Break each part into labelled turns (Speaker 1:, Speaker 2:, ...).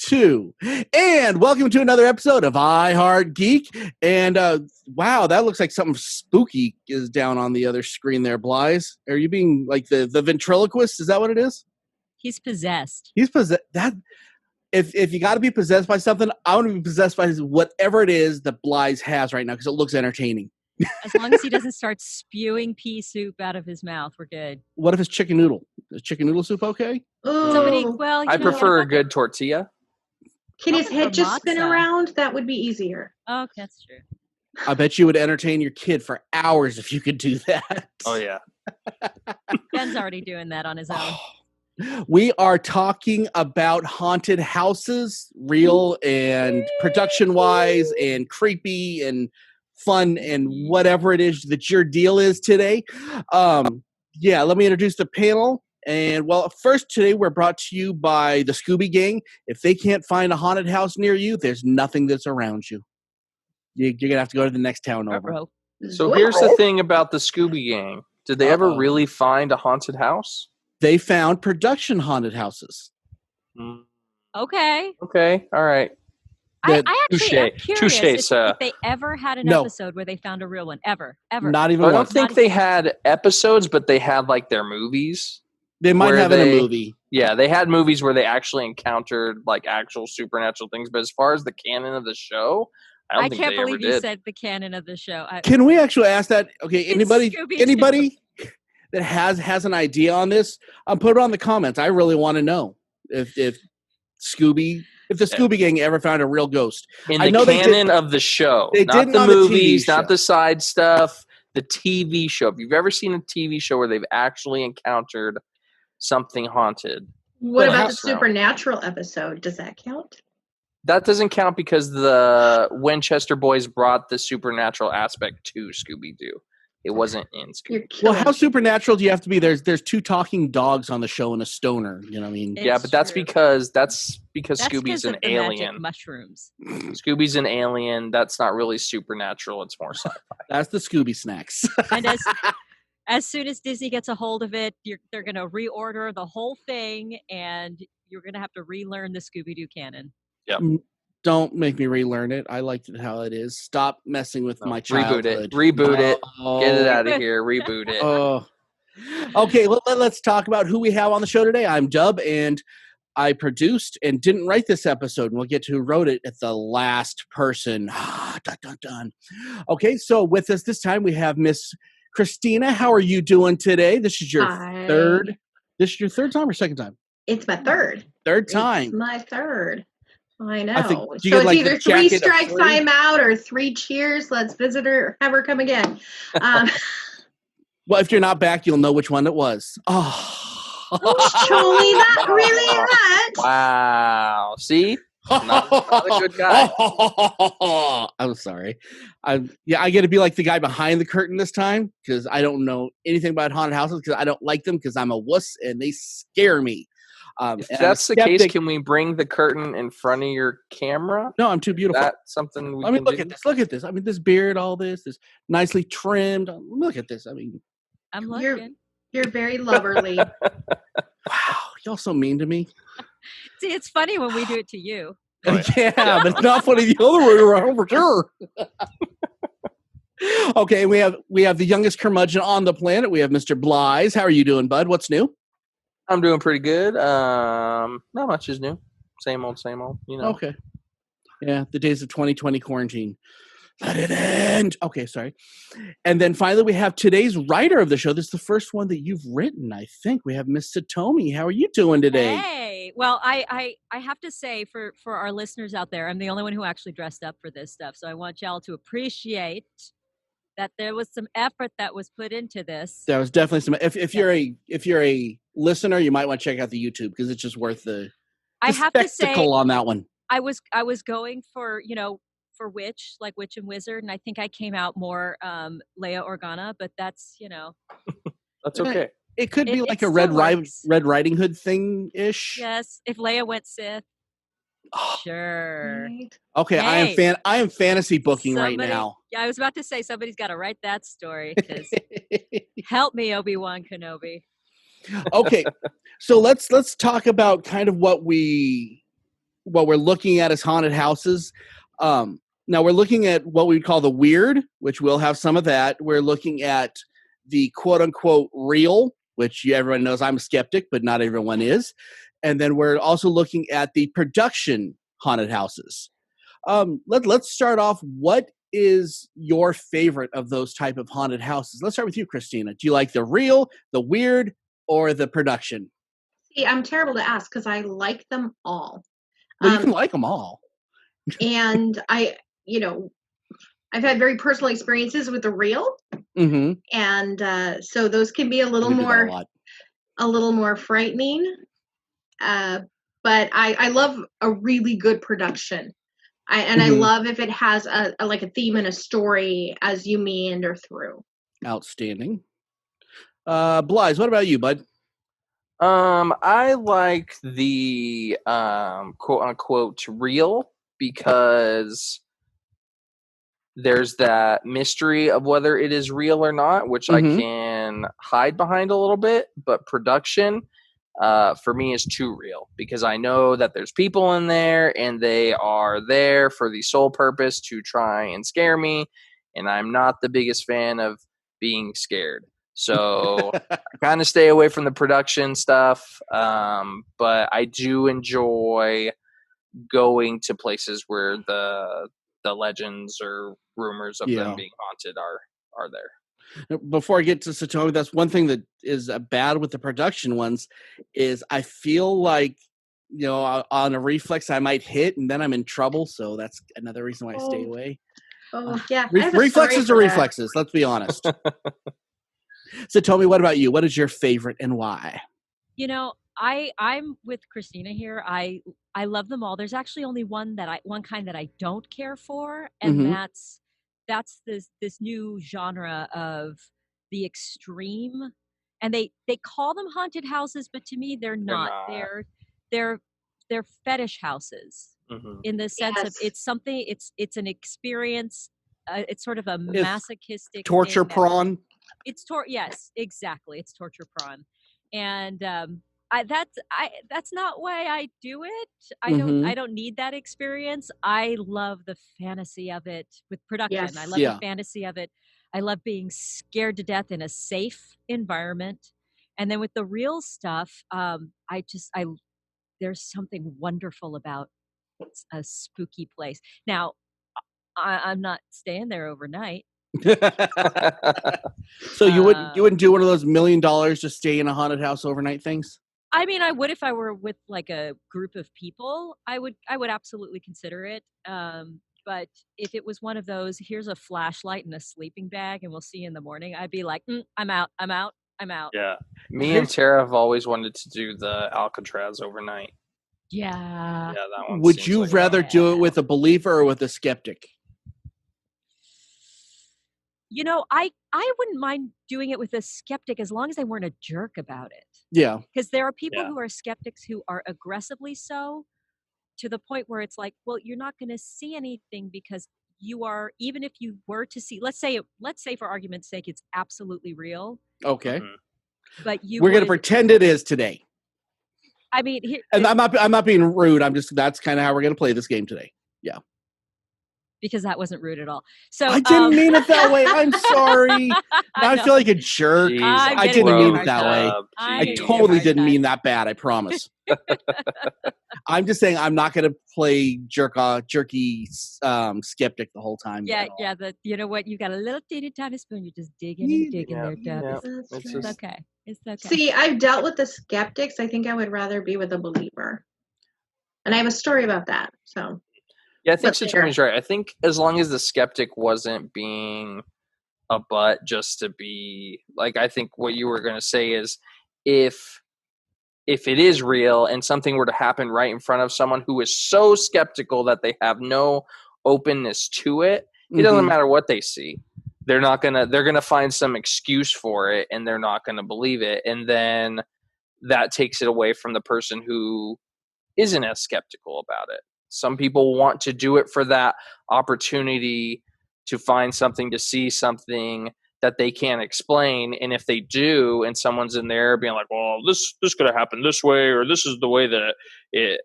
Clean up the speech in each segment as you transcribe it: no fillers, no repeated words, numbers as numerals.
Speaker 1: 2. And welcome to another episode of I Heart Geek. And wow, that looks like something spooky is down on the other screen there, Blythe. Are you being like the ventriloquist? Is that what it is?
Speaker 2: He's possessed.
Speaker 1: He's possessed. That if you got to be possessed by something, I want to be possessed by whatever it is that Blythe has right now because it looks entertaining.
Speaker 2: As long as he doesn't start spewing pea soup out of his mouth, we're good.
Speaker 1: What if it's chicken noodle? Is chicken noodle soup okay?
Speaker 2: Somebody, well,
Speaker 3: I prefer a good tortilla.
Speaker 4: Can his head just spin around? That would be easier.
Speaker 2: Oh, okay, that's true.
Speaker 1: I bet you would entertain your kid for hours if you could do that.
Speaker 3: Oh, yeah.
Speaker 2: Ben's already doing that on his own.
Speaker 1: We are talking about haunted houses, real and production-wise and creepy and fun and whatever it is that your deal is today. Yeah, let me introduce the panel. And, well, first today we're brought to you by the Scooby Gang. If they can't find a haunted house near you, there's nothing that's around you. You're going to have to go to the next town over.
Speaker 3: So here's the thing about the Scooby Gang. Did they ever really find a haunted house?
Speaker 1: They found production haunted houses.
Speaker 2: Okay.
Speaker 3: Okay, all right.
Speaker 2: I actually am curious if they ever had an
Speaker 1: No.
Speaker 2: episode where they found a real one. Ever.
Speaker 1: Not even
Speaker 3: I don't
Speaker 1: once.
Speaker 3: think they had episodes, but they had like their movies.
Speaker 1: They might
Speaker 3: where
Speaker 1: have in a movie.
Speaker 3: Yeah, they had movies where they actually encountered like actual supernatural things. But as far as the canon of the show, I don't think
Speaker 2: can't
Speaker 3: they ever
Speaker 2: believe you
Speaker 3: did.
Speaker 2: said the canon of the show.
Speaker 1: Can we actually ask that? Okay, anybody
Speaker 2: Scooby-Doo.
Speaker 1: that has an idea on this, put it on the comments. I really want to know if the Scooby Gang ever found a real ghost.
Speaker 3: In
Speaker 1: I
Speaker 3: the
Speaker 1: know
Speaker 3: canon of the show,
Speaker 1: They
Speaker 3: not
Speaker 1: didn't
Speaker 3: the
Speaker 1: on the TV
Speaker 3: movies,
Speaker 1: show.
Speaker 3: not the side stuff, the TV show. If you've ever seen a TV show where they've actually encountered something haunted,
Speaker 4: What about the
Speaker 3: So.
Speaker 4: supernatural episode? Does that count?
Speaker 3: that doesn't count because the Winchester boys brought the supernatural aspect to Scooby-Doo. It wasn't in
Speaker 4: You're
Speaker 3: Scooby.
Speaker 1: Well,
Speaker 4: killing
Speaker 1: how
Speaker 4: me.
Speaker 1: supernatural do you have to be? There's 2 talking dogs on the show and a stoner. You know what I mean?
Speaker 3: Yeah,
Speaker 2: It's
Speaker 3: but that's
Speaker 2: true.
Speaker 3: because
Speaker 2: That's
Speaker 3: Scooby's
Speaker 2: because
Speaker 3: an
Speaker 2: of the magic
Speaker 3: alien.
Speaker 2: mushrooms.
Speaker 3: Scooby's an alien. That's not really supernatural. It's more sci-fi.
Speaker 1: That's the Scooby snacks.
Speaker 2: And as soon as Disney gets a hold of it, they're going to reorder the whole thing, and you're going to have to relearn the Scooby-Doo canon.
Speaker 1: Don't make me relearn it. I liked it how it is. Stop messing with my childhood.
Speaker 3: Reboot it.
Speaker 1: Oh.
Speaker 3: Get it out of here. Reboot it.
Speaker 1: Oh. Okay, let's talk about who we have on the show today. I'm Dub, and I produced and didn't write this episode. And we'll get to who wrote it at the last person. Dun, dun, dun. Okay, so with us this time we have Miss Christina. How are you doing today? This is your
Speaker 4: Hi.
Speaker 1: third. This is your third time or second time?
Speaker 4: It's my third.
Speaker 1: Third time.
Speaker 4: It's my third. I know.
Speaker 1: I think-
Speaker 4: So
Speaker 1: do you get,
Speaker 4: it's
Speaker 1: like,
Speaker 4: either
Speaker 1: the
Speaker 4: 3
Speaker 1: jacket of
Speaker 4: strikes,
Speaker 1: 3?
Speaker 4: I'm out, or 3 cheers, let's visit her, or have her come again.
Speaker 1: Well, if you're not back, you'll know which one it was. Oh.
Speaker 4: Truly, that really hurt.
Speaker 3: Wow. See? Not a good guy.
Speaker 1: I'm sorry. I get to be like the guy behind the curtain this time because I don't know anything about haunted houses because I don't like them because I'm a wuss and they scare me.
Speaker 3: If
Speaker 1: And I'm a
Speaker 3: that's the case,
Speaker 1: skeptic.
Speaker 3: can we bring the curtain in front of your camera?
Speaker 1: No, I'm too beautiful.
Speaker 3: That's something we
Speaker 1: I mean,
Speaker 3: can
Speaker 1: look
Speaker 3: do?
Speaker 1: at this. Look at this. I mean, this beard, all this nicely trimmed. Look at this. I mean,
Speaker 2: I'm
Speaker 4: You're-
Speaker 2: looking.
Speaker 4: You're very loverly.
Speaker 1: wow, y'all so mean to me.
Speaker 2: See, it's funny when we do it to you.
Speaker 1: Yeah, but it's not funny the other way around for sure. Okay, we have the youngest curmudgeon on the planet. We have Mr. Blythe. How are you doing, bud? What's new?
Speaker 3: I'm doing pretty good. Not much is new. Same old, you know.
Speaker 1: Okay. Yeah, the days of 2020 quarantine. Let it end. Okay, sorry. And then finally, we have today's writer of the show. This is the first one that you've written, I think. We have Miss Satomi. How are you doing today?
Speaker 2: Hey, well, I have to say for our listeners out there, I'm the only one who actually dressed up for this stuff. So I want y'all to appreciate that there was some effort that was put into this.
Speaker 1: There was definitely some. If you're a listener, you might want to check out the YouTube because it's just worth the
Speaker 2: I have to say,
Speaker 1: spectacle on that one.
Speaker 2: I was going for for witch, like witch and wizard, and I think I came out more Leia Organa, but that's
Speaker 3: That's okay.
Speaker 1: It could be
Speaker 2: It
Speaker 1: like a
Speaker 2: still
Speaker 1: Red
Speaker 2: works.
Speaker 1: Riding Hood thing ish.
Speaker 2: yes. If Leia went Sith,
Speaker 1: Oh,
Speaker 2: sure.
Speaker 4: Right?
Speaker 1: okay,
Speaker 2: Hey.
Speaker 1: I am fantasy booking right
Speaker 2: Somebody-
Speaker 1: now.
Speaker 2: Yeah, I was about to say somebody's got to write that story. 'Cause help me, Obi-Wan Kenobi.
Speaker 1: Okay, so let's talk about kind of what we what we're looking at is haunted houses. Now we're looking at what we call the weird, which we'll have some of that. We're looking at the quote unquote real, which everyone knows I'm a skeptic, but not everyone is. And then we're also looking at the production haunted houses. Let's start off. What is your favorite of those type of haunted houses? Let's start with you, Christina. Do you like the real, the weird, or the production?
Speaker 4: See, I'm terrible to ask because I like them all.
Speaker 1: Well, you can like them all.
Speaker 4: And I've had very personal experiences with the real,
Speaker 1: Mm-hmm.
Speaker 4: and so those can be a little more frightening. But I love a really good production. I love if it has a theme and a story as you meander through.
Speaker 1: Outstanding. Blythe, what about you, bud?
Speaker 3: I like the quote unquote real because there's that mystery of whether it is real or not, which I can hide behind a little bit. But production, for me, is too real because I know that there's people in there and they are there for the sole purpose to try and scare me. And I'm not the biggest fan of being scared. So I kind of stay away from the production stuff. But I do enjoy going to places where the legends or rumors of them being haunted are there.
Speaker 1: Before I get to Satomi, that's one thing that is bad with the production ones is I feel like, on a reflex I might hit and then I'm in trouble. So that's another reason why I stay away.
Speaker 4: Oh, yeah.
Speaker 1: Reflexes are reflexes. Let's be honest. Satomi, what about you? What is your favorite and why?
Speaker 2: I'm with Christina here. I love them all. There's actually only one kind that I don't care for, and that's this new genre of the extreme. And they call them haunted houses, but to me they're not. They're fetish houses in the sense of it's an experience. It's sort of a masochistic
Speaker 1: torture prawn.
Speaker 2: Yes, exactly. It's torture prawn, and that's not why I do it. I don't need that experience. I love the fantasy of it with production.
Speaker 4: Yes.
Speaker 2: I love the fantasy of it. I love being scared to death in a safe environment. And then with the real stuff, there's something wonderful about a spooky place. Now, I'm not staying there overnight.
Speaker 1: So you wouldn't do one of those $1 million to stay in a haunted house overnight things?
Speaker 2: I mean, I would if I were with like a group of people. I would absolutely consider it. But if it was one of those, here's a flashlight and a sleeping bag, and we'll see you in the morning, I'd be like, I'm out.
Speaker 3: Yeah. Me and Tara have always wanted to do the Alcatraz overnight.
Speaker 2: Yeah.
Speaker 3: Yeah, that one.
Speaker 1: Would you rather do it with a believer or with a skeptic?
Speaker 2: I wouldn't mind doing it with a skeptic as long as they weren't a jerk about it.
Speaker 1: Yeah.
Speaker 2: Because there are people who are skeptics who are aggressively so, to the point where it's like, well, you're not going to see anything because you are, even if you were to see, let's say for argument's sake, it's absolutely real.
Speaker 1: Okay.
Speaker 2: But
Speaker 1: we're going to pretend it is today.
Speaker 2: I mean,
Speaker 1: and I'm not being rude. That's kind of how we're going to play this game today. Yeah.
Speaker 2: Because that wasn't rude at all. So
Speaker 1: I didn't mean it that way. I'm sorry. Now I feel like a jerk.
Speaker 3: Jeez,
Speaker 1: I didn't mean it that way.
Speaker 2: I
Speaker 1: totally didn't mean that bad. I promise. I'm just saying I'm not going to play jerky skeptic the whole time.
Speaker 2: Yeah. You know what? You got a little teeny tiny spoon. You're just digging and digging there, Deb. It's okay. It's okay.
Speaker 4: See, I've dealt with the skeptics. I think I would rather be with a believer. And I have a story about that. So.
Speaker 3: Yeah, I think Satomi's right. I think as long as the skeptic wasn't being a butt just to be like, I think what you were going to say is if it is real and something were to happen right in front of someone who is so skeptical that they have no openness to it, it doesn't matter what they see. They're going to find some excuse for it and they're not going to believe it. And then that takes it away from the person who isn't as skeptical about it. Some people want to do it for that opportunity to find something, to see something that they can't explain. And if they do, and someone's in there being like, well, this could have happened this way, or this is the way that it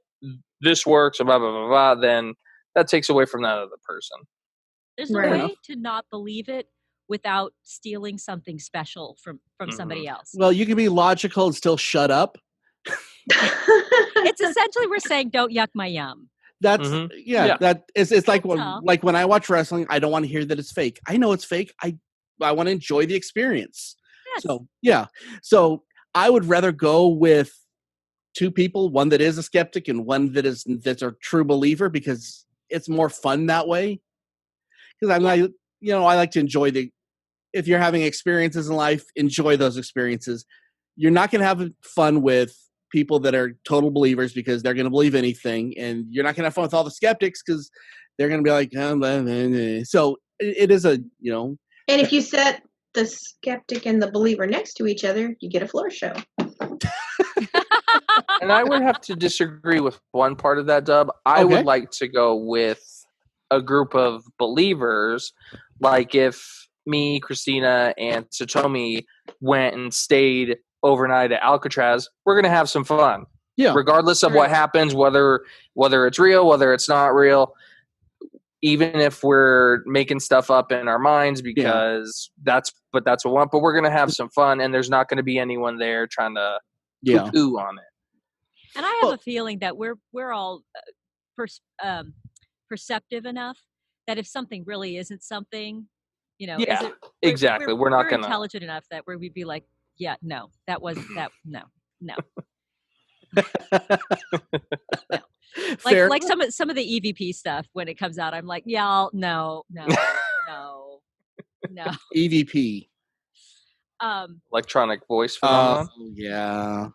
Speaker 3: this works, blah blah blah blah, then that takes away from that other person.
Speaker 2: There's a
Speaker 4: Right.
Speaker 2: way to not believe it without stealing something special from somebody else.
Speaker 1: Well, you can be logical and still shut up.
Speaker 2: It's essentially we're saying don't yuck my yum.
Speaker 1: That's
Speaker 3: Yeah.
Speaker 1: that is it's like
Speaker 2: That's all.
Speaker 1: when I watch wrestling, I don't want to hear that it's fake. I know it's fake. I want to enjoy the experience.
Speaker 2: Yes.
Speaker 1: So yeah. So I would rather go with two people, one that is a skeptic and one that's a true believer, because it's more fun that way. Because I'm like, I like to enjoy if you're having experiences in life, enjoy those experiences. You're not going to have fun with people that are total believers because they're going to believe anything, and you're not going to have fun with all the skeptics because they're going to be like, oh, blah, blah, blah. So it is a,
Speaker 4: And if you set the skeptic and the believer next to each other, you get a floor show.
Speaker 3: And I would have to disagree with one part of that, Dub. I would like to go with a group of believers, like if me, Christina, and Satomi went and stayed overnight at Alcatraz, we're going to have some fun.
Speaker 1: Yeah.
Speaker 3: Regardless of what happens, whether it's real, whether it's not real, even if we're making stuff up in our minds because that's what we want, but we're going to have some fun, and there's not going to be anyone there trying to poo-poo on it.
Speaker 2: And I have a feeling that we're all perceptive enough that if something really isn't something,
Speaker 3: exactly. We're not going to
Speaker 2: intelligent enough that we'd be like, yeah, no, that was that, no. No. Like some of the EVP stuff when it comes out, I'm like, yeah, no.
Speaker 1: EVP.
Speaker 3: Electronic voice phenomenon.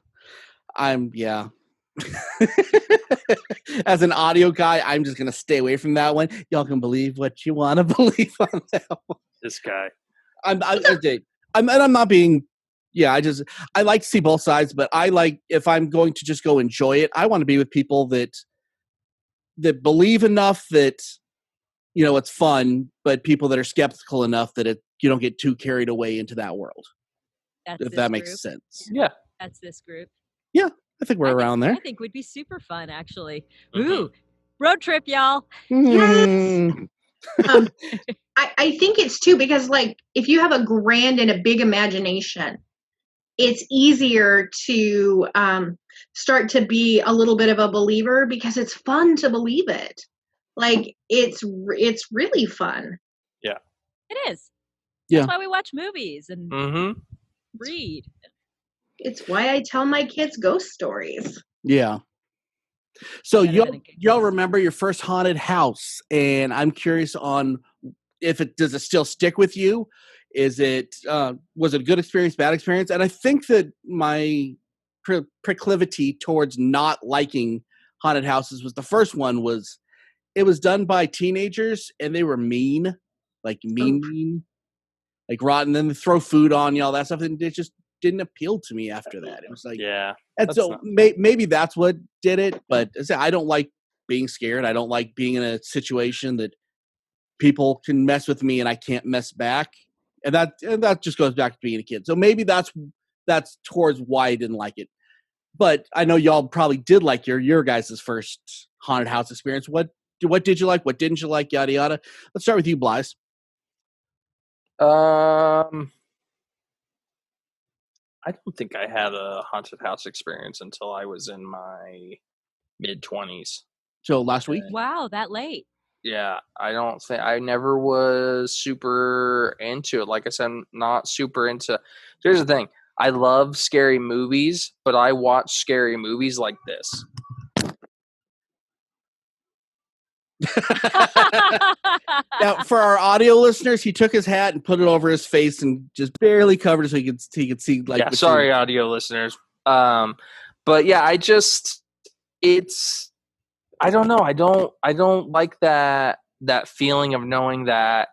Speaker 1: As an audio guy, I'm just gonna stay away from that one. Y'all can believe what you want to believe on that one.
Speaker 3: This guy.
Speaker 1: I'm not being. Yeah, I like to see both sides, but I like, if I'm going to just go enjoy it, I want to be with people that believe enough that it's fun, but people that are skeptical enough that you don't get too carried away into that world. If that makes sense.
Speaker 3: Yeah,
Speaker 2: that's this group.
Speaker 1: Yeah, I think we're around there.
Speaker 2: I think would be super fun, actually. Ooh, road trip, y'all.
Speaker 4: Yes. I think it's too, because like if you have a grand and a big imagination, it's easier to start to be a little bit of a believer because it's fun to believe it. Like it's really fun.
Speaker 3: Yeah,
Speaker 2: it is.
Speaker 1: Yeah,
Speaker 2: that's why we watch movies and read.
Speaker 4: It's why I tell my kids ghost stories.
Speaker 1: Yeah. So y'all remember your first haunted house, and I'm curious on does it still stick with you? Was it a good experience, bad experience? And I think that my proclivity towards not liking haunted houses was the first one it was done by teenagers, and they were mean, like mean, like rotten, and then they throw food on you, all that stuff, and it just didn't appeal to me after that. It was like, and so maybe that's what did it. But I don't like being scared. I don't like being in a situation that people can mess with me and I can't mess back. And that just goes back to being a kid. So maybe that's towards why I didn't like it. But I know y'all probably did like your guys' first haunted house experience. What did you like? What didn't you like? Yada yada. Let's start with you, Blythe.
Speaker 3: I don't think I had a haunted house experience until I was in my mid-20s.
Speaker 1: So last week?
Speaker 2: Wow, that late.
Speaker 3: Yeah, I never was super into it. Like I said, I'm not super into. Here's the thing. I love scary movies, but I watch scary movies like this.
Speaker 1: Now, for our audio listeners, he took his hat and put it over his face and just barely covered it so he could see. Like,
Speaker 3: yeah, sorry, audio listeners. But yeah, I don't know. I don't like that feeling of knowing that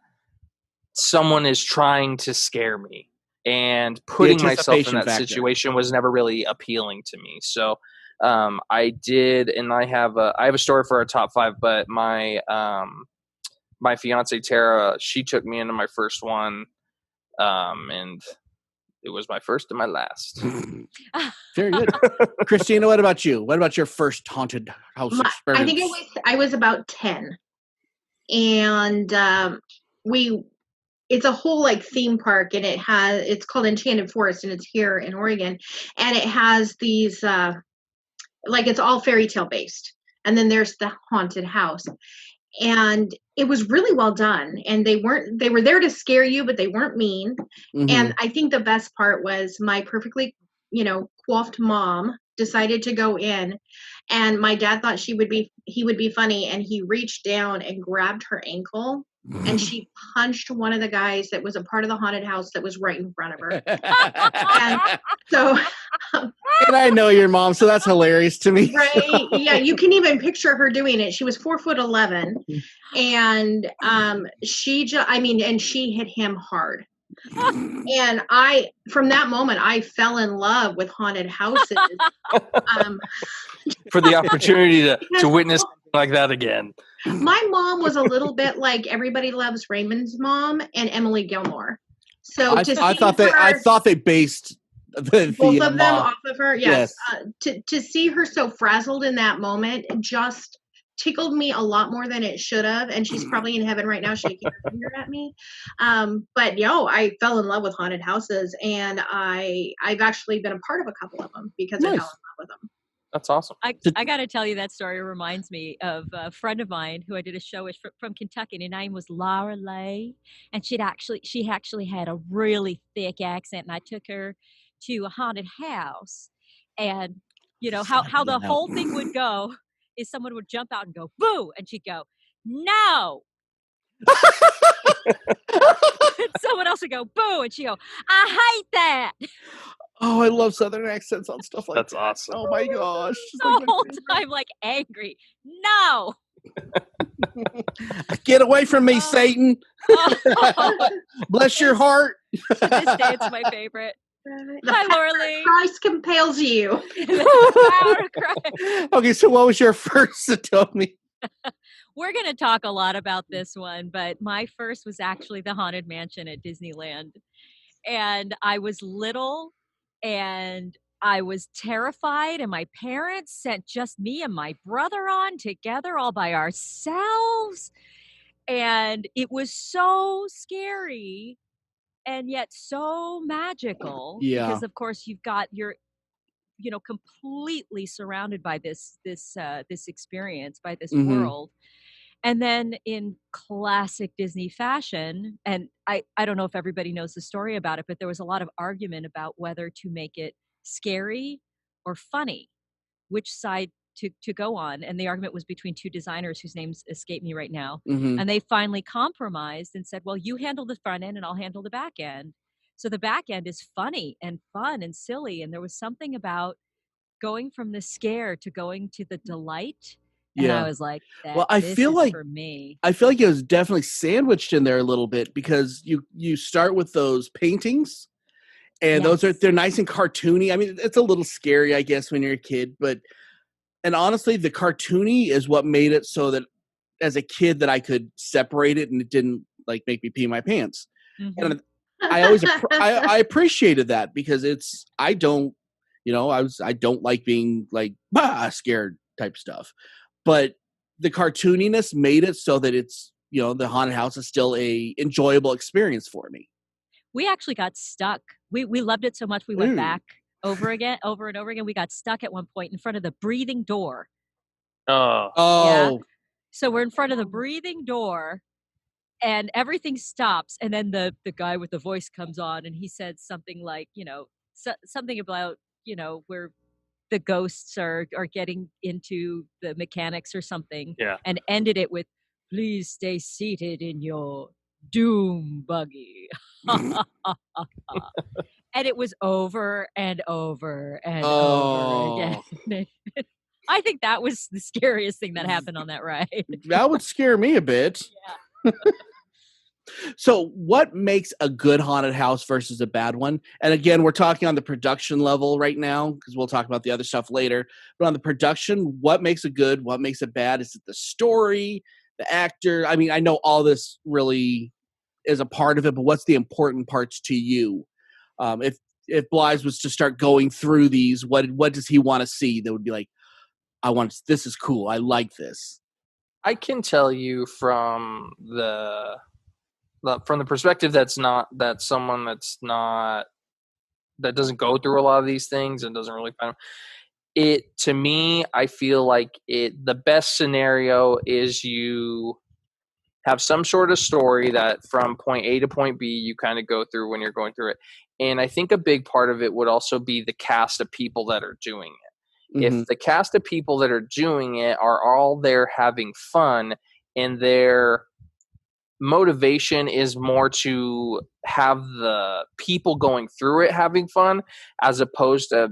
Speaker 3: someone is trying to scare me, and putting myself in that situation was never really appealing to me. So I did, and I have a story for our top 5, but my fiance Tara, she took me into my first one, and It was my first and my last.
Speaker 1: Very good. Christina, what about you? What about your first haunted house experience?
Speaker 4: I think I was about 10. And it's a whole like theme park, and it's called Enchanted Forest, and it's here in Oregon, and it has these like it's all fairy tale based, and then there's the haunted house, and it was really well done, and they were there to scare you, but they weren't mean. And I think the best part was my perfectly coiffed mom decided to go in, and my dad thought he would be funny, and he reached down and grabbed her ankle, and she punched one of the guys that was a part of the haunted house that was right in front of her. And so
Speaker 1: and I know your mom, so that's hilarious to me.
Speaker 4: Right. Yeah, you can even picture her doing it. She was 4'11", and she hit him hard. And from that moment, I fell in love with haunted houses.
Speaker 3: For the opportunity to witness something like that again.
Speaker 4: My mom was a little bit like Everybody Loves Raymond's mom and Emily Gilmore. So I
Speaker 1: thought they based both
Speaker 4: of them off of her. Yes. To see her so frazzled in that moment just tickled me a lot more than it should have, and she's probably in heaven right now shaking her finger at me. But I fell in love with haunted houses, and I've actually been a part of a couple of them because I fell in love with them.
Speaker 3: That's awesome.
Speaker 2: I got to tell you, that story reminds me of a friend of mine who I did a show with from Kentucky, and her name was Laura Lay, and she actually had a really thick accent, and I took her to a haunted house, and how the whole thing would go is someone would jump out and go, boo, and she'd go, no. Someone else would go, boo, and she'd go, I hate that.
Speaker 1: Oh, I love Southern accents on stuff like
Speaker 3: That's
Speaker 1: that.
Speaker 3: Awesome.
Speaker 1: Oh my gosh.
Speaker 2: The whole time, like angry. No.
Speaker 1: Get away from me, Satan. Bless your heart.
Speaker 2: To this day, it's my favorite. Hi, Laura Lee.
Speaker 4: Christ compels you.
Speaker 1: Okay, so what was your first, Satomi?
Speaker 2: We're going to talk a lot about this one, but my first was actually the Haunted Mansion at Disneyland. And I was little, and I was terrified, and my parents sent just me and my brother on together all by ourselves. And it was so scary and yet so magical.
Speaker 1: Yeah.
Speaker 2: Because of course you're completely surrounded by this experience, by this world. And then in classic Disney fashion, and I don't know if everybody knows the story about it, but there was a lot of argument about whether to make it scary or funny, which side to go on. And the argument was between two designers whose names escape me right now. And they finally compromised and said, well, you handle the front end and I'll handle the back end. So the back end is funny and fun and silly. And there was something about going from the scare to going to the delight. And I was like,
Speaker 1: I feel like
Speaker 2: for me.
Speaker 1: I feel like it was definitely sandwiched in there a little bit, because you start with those paintings, and they're nice and cartoony. I mean, it's a little scary, I guess, when you're a kid, and honestly, the cartoony is what made it so that as a kid that I could separate it and it didn't like make me pee my pants. And I always I appreciated that, because I don't like being like scared type stuff. But the cartooniness made it so that it's, the haunted house is still a enjoyable experience for me.
Speaker 2: We actually got stuck. We loved it so much we went back over and over again. We got stuck at one point in front of the breathing door.
Speaker 3: Oh.
Speaker 2: Yeah. So we're in front of the breathing door, and everything stops, and then the guy with the voice comes on, and he said something like, something about, where the ghosts are getting into the mechanics or something.
Speaker 3: Yeah.
Speaker 2: And ended it with, please stay seated in your doom buggy. And it was over and over and over again. I think that was the scariest thing that happened on that ride.
Speaker 1: That would scare me a bit. Yeah. So what makes a good haunted house versus a bad one? And again, we're talking on the production level right now, because we'll talk about the other stuff later. But on the production, what makes it good? What makes it bad? Is it the story, the actor? I mean, I know all this really is a part of it, but what's the important parts to you? If if Blige was to start going through these, what does he want to see that would be like, this is cool, I like this?
Speaker 3: I can tell you from the perspective that doesn't go through a lot of these things and doesn't really find it. To me, I feel like the best scenario is you have some sort of story that from point A to point B you kind of go through when you're going through it. And I think a big part of it would also be the cast of people that are doing it.
Speaker 1: Mm-hmm.
Speaker 3: If the cast of people that are doing it are all there having fun and their motivation is more to have the people going through it having fun as opposed to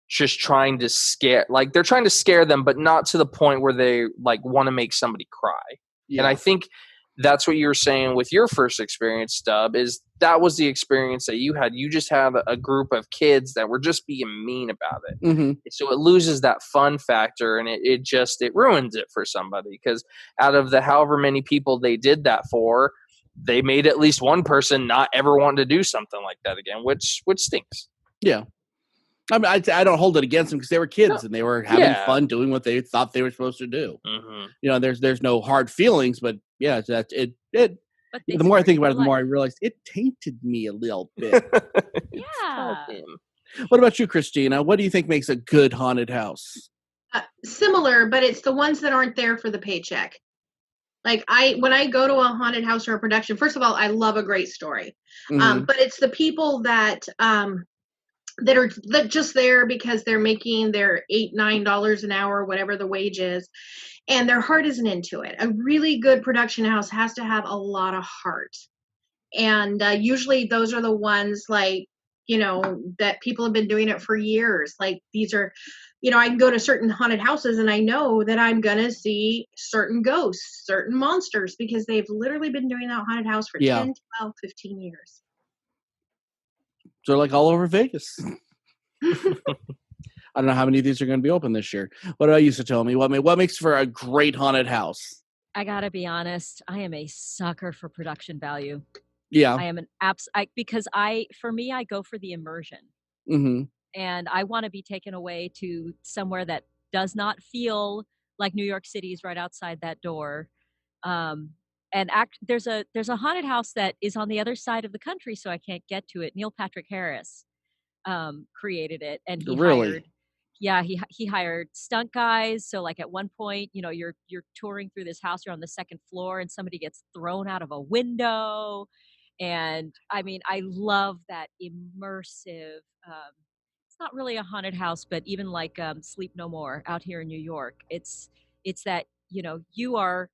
Speaker 3: just trying to scare, like they're trying to scare them, but not to the point where they like want to make somebody cry.
Speaker 1: Yeah.
Speaker 3: And I think that's what you were saying with your first experience, Stub, is that was the experience that you had. You just have a group of kids that were just being mean about it.
Speaker 1: Mm-hmm.
Speaker 3: So it loses that fun factor, and it ruins it for somebody, because out of the however many people they did that for, they made at least one person not ever want to do something like that again, which stinks.
Speaker 1: Yeah. I mean, I don't hold it against them because they were kids and they were having fun doing what they thought they were supposed to do.
Speaker 3: Mm-hmm.
Speaker 1: You know, there's no hard feelings, but yeah, that's it. The more I think about it, the more I realize it tainted me a little bit.
Speaker 2: Yeah.
Speaker 1: What about you, Christina? What do you think makes a good haunted house?
Speaker 4: Similar, but it's the ones that aren't there for the paycheck. Like when I go to a haunted house or a production, first of all, I love a great story.
Speaker 1: Mm-hmm.
Speaker 4: But it's the people that are just there because they're making their $8-9 an hour, whatever the wage is, and their heart isn't into it. A really good production house has to have a lot of heart, and usually those are the ones, like, you know, that people have been doing it for years. Like, these are, you know, I can go to certain haunted houses and I know that I'm gonna see certain ghosts, certain monsters, because they've literally been doing that haunted house for 10, 12, 15 years.
Speaker 1: So like all over Vegas. I don't know how many of these are going to be open this year. What about you, Satomi? What makes for a great haunted house?
Speaker 2: I gotta be honest, I am a sucker for production value.
Speaker 1: Yeah.
Speaker 2: I am an because for me, I go for the immersion.
Speaker 1: Mm-hmm.
Speaker 2: And I want to be taken away to somewhere that does not feel like New York City is right outside that door. There's a haunted house that is on the other side of the country, so I can't get to it. Neil Patrick Harris created it, and he hired stunt guys. So like at one point, you know, you're touring through this house, you're on the second floor, and somebody gets thrown out of a window. And I mean, I love that immersive. It's not really a haunted house, but even like Sleep No More out here in New York, it's that, you know, you are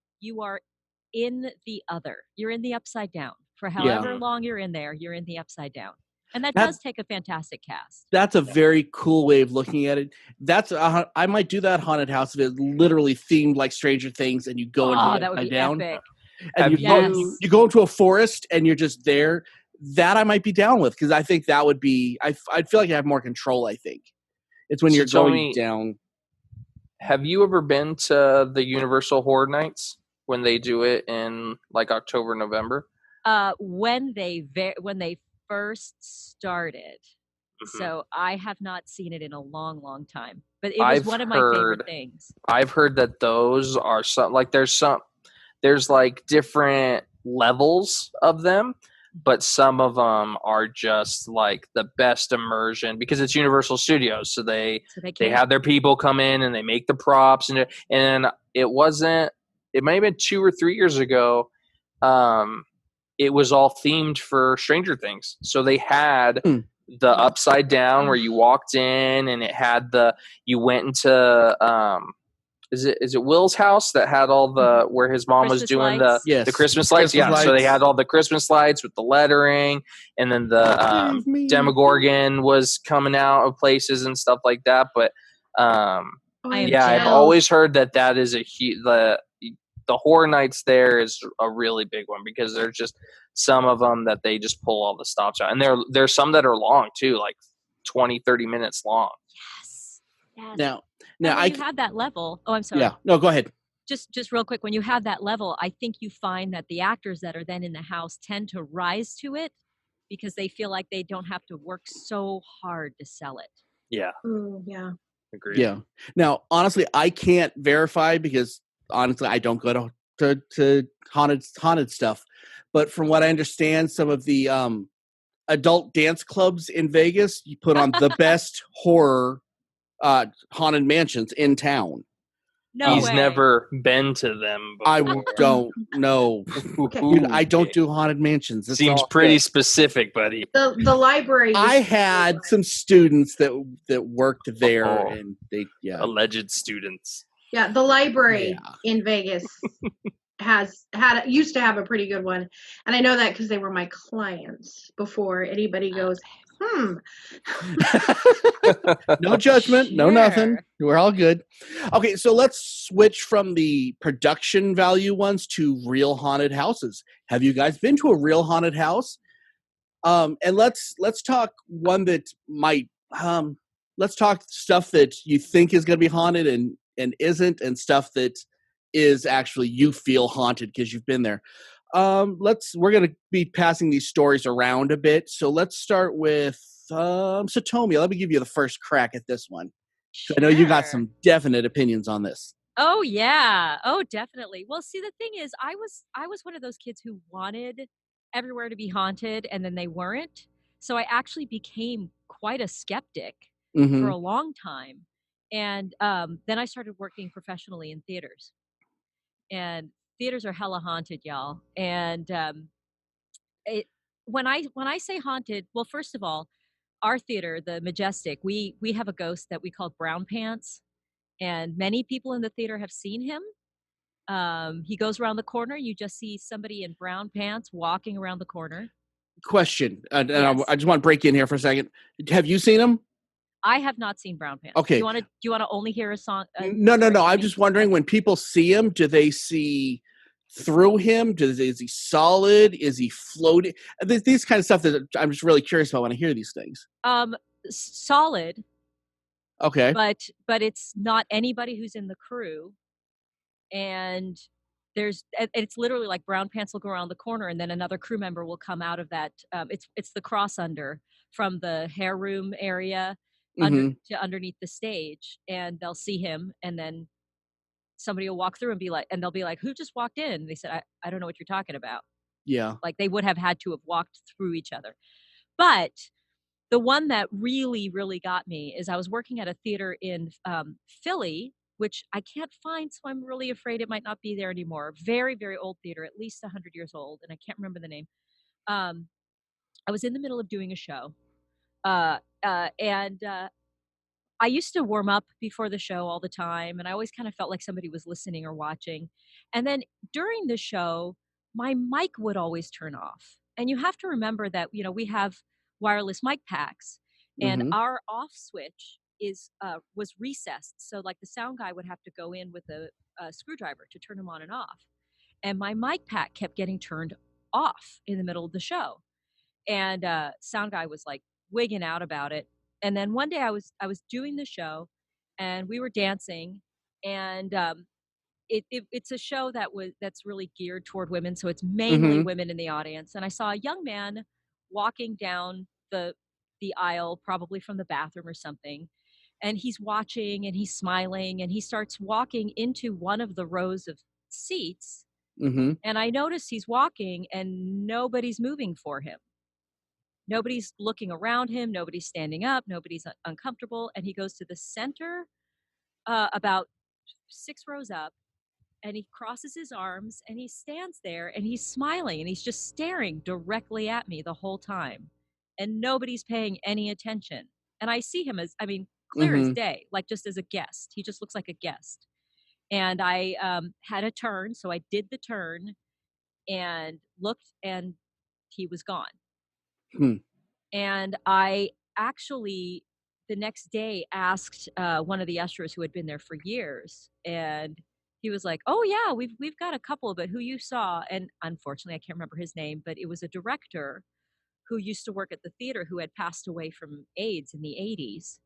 Speaker 2: in the other. You're in the upside down for however long you're in there. You're in the upside down, and that does take a fantastic cast. That's
Speaker 1: a very cool way of looking at it. I might do that haunted house if it literally themed like Stranger Things, and you go into the upside down.
Speaker 2: Epic.
Speaker 1: And you go into a forest and you're just there. That I might be down with, because I think that would be. I'd feel like I have more control. I think it's when you're going down.
Speaker 3: Have you ever been to the Universal Horror Nights when they do it in like October, November?
Speaker 2: When they first started. Mm-hmm. So I have not seen it in a long, long time. But it was one of my favorite things.
Speaker 3: I've heard that those are there's like different levels of them, but some of them are just like the best immersion because it's Universal Studios. So they have their people come in and they make the props, and it might have been 2 or 3 years ago. It was all themed for Stranger Things. So they had the upside down where you walked in, and it had you went into, is it Will's house that had all the, where his mom
Speaker 2: Christmas
Speaker 3: was doing
Speaker 2: lights.
Speaker 3: the Christmas lights?
Speaker 1: Christmas lights.
Speaker 3: So they had all the Christmas lights with the lettering, and then the Demogorgon was coming out of places and stuff like that. But I've always heard that is the Horror Nights there is a really big one, because there's just some of them that they just pull all the stops out. And there's some that are long too, like 20, 30 minutes long.
Speaker 2: Yes. Now when you have that level. Oh, I'm sorry.
Speaker 1: Yeah. No, go ahead.
Speaker 2: Just real quick. When you have that level, I think you find that the actors that are then in the house tend to rise to it because they feel like they don't have to work so hard to sell it.
Speaker 3: Yeah.
Speaker 4: Ooh, yeah.
Speaker 3: Agreed.
Speaker 1: Yeah. Now, honestly, I can't verify because honestly, I don't go to haunted stuff. But from what I understand, some of the adult dance clubs in Vegas, you put on the best horror haunted mansions in town.
Speaker 2: No
Speaker 3: He's
Speaker 2: way.
Speaker 3: never been to them
Speaker 1: I
Speaker 3: before.
Speaker 1: don't know. Dude, I don't do haunted mansions. It's
Speaker 3: Seems
Speaker 1: all
Speaker 3: pretty
Speaker 1: good.
Speaker 3: specific, buddy.
Speaker 4: The library.
Speaker 1: I
Speaker 4: used to be
Speaker 1: had
Speaker 4: one.
Speaker 1: some students that worked there,
Speaker 3: Oh.
Speaker 1: and they
Speaker 3: Alleged students.
Speaker 4: Yeah, the library
Speaker 1: Yeah.
Speaker 4: in Vegas used to have a pretty good one, and I know that because they were my clients before anybody goes,
Speaker 1: No judgment, no nothing.
Speaker 2: Sure.
Speaker 1: We're all good. Okay, so let's switch from the production value ones to real haunted houses. Have you guys been to a real haunted house? And let's talk one that might let's talk stuff that you think is going to be haunted and isn't, and stuff that is actually you feel haunted because you've been there. We're going to be passing these stories around a bit. So let's start with Satomi. Let me give you the first crack at this one. So I know you got some definite opinions on this.
Speaker 2: Oh yeah. Oh, definitely. Well, see, the thing is, I was one of those kids who wanted everywhere to be haunted, and then they weren't. So I actually became quite a skeptic for a long time, and then I started working professionally in theaters, and theaters are hella haunted, y'all. And when I say haunted, well, first of all, our theater, the Majestic, we have a ghost that we call Brown Pants, and many people in the theater have seen him. He goes around the corner. You just see somebody in brown pants walking around the corner.
Speaker 1: Question, and
Speaker 2: Yes.
Speaker 1: I just want to break in here for a second. Have you seen him?
Speaker 2: I have not seen Brown Pants.
Speaker 1: Okay.
Speaker 2: Do you want to only hear a song?
Speaker 1: No. I'm just wondering, when people see him, do they see through him? Is he solid? Is he floating? These kind of stuff that I'm just really curious about when I hear these things.
Speaker 2: Solid.
Speaker 1: Okay.
Speaker 2: But it's not anybody who's in the crew. And it's literally like Brown Pants will go around the corner, and then another crew member will come out of that. It's the cross under from the hair room area to underneath the stage, and they'll see him, and then somebody will walk through and they'll be like, who just walked in? And they said, I don't know what you're talking about.
Speaker 1: Yeah.
Speaker 2: Like they would have had to have walked through each other. But the one that really, really got me is I was working at a theater in Philly, which I can't find, so I'm really afraid it might not be there anymore. Very, very old theater, at least 100 years old, and I can't remember the name. I was in the middle of doing a show, and I used to warm up before the show all the time, and I always kind of felt like somebody was listening or watching. And then during the show, my mic would always turn off. And you have to remember that, we have wireless mic packs, and our off switch was recessed. So like the sound guy would have to go in with a screwdriver to turn them on and off. And my mic pack kept getting turned off in the middle of the show. And sound guy was like wigging out about it. And then one day I was doing the show, and we were dancing, and it's a show that's really geared toward women, so it's mainly women in the audience. And I saw a young man walking down the aisle, probably from the bathroom or something, and he's watching and he's smiling, and he starts walking into one of the rows of seats, and I notice he's walking and nobody's moving for him. Nobody's looking around him. Nobody's standing up. Nobody's uncomfortable. And he goes to the center, about 6 rows up, and he crosses his arms and he stands there and he's smiling and he's just staring directly at me the whole time. And nobody's paying any attention. And I see him as, clear as day, like just as a guest. He just looks like a guest. And I had a turn. So I did the turn and looked, and he was gone. And I actually, the next day, asked one of the ushers who had been there for years, and he was like, "Oh yeah, we've got a couple, but who you saw?" And unfortunately, I can't remember his name, but it was a director who used to work at the theater who had passed away from AIDS in the 80s.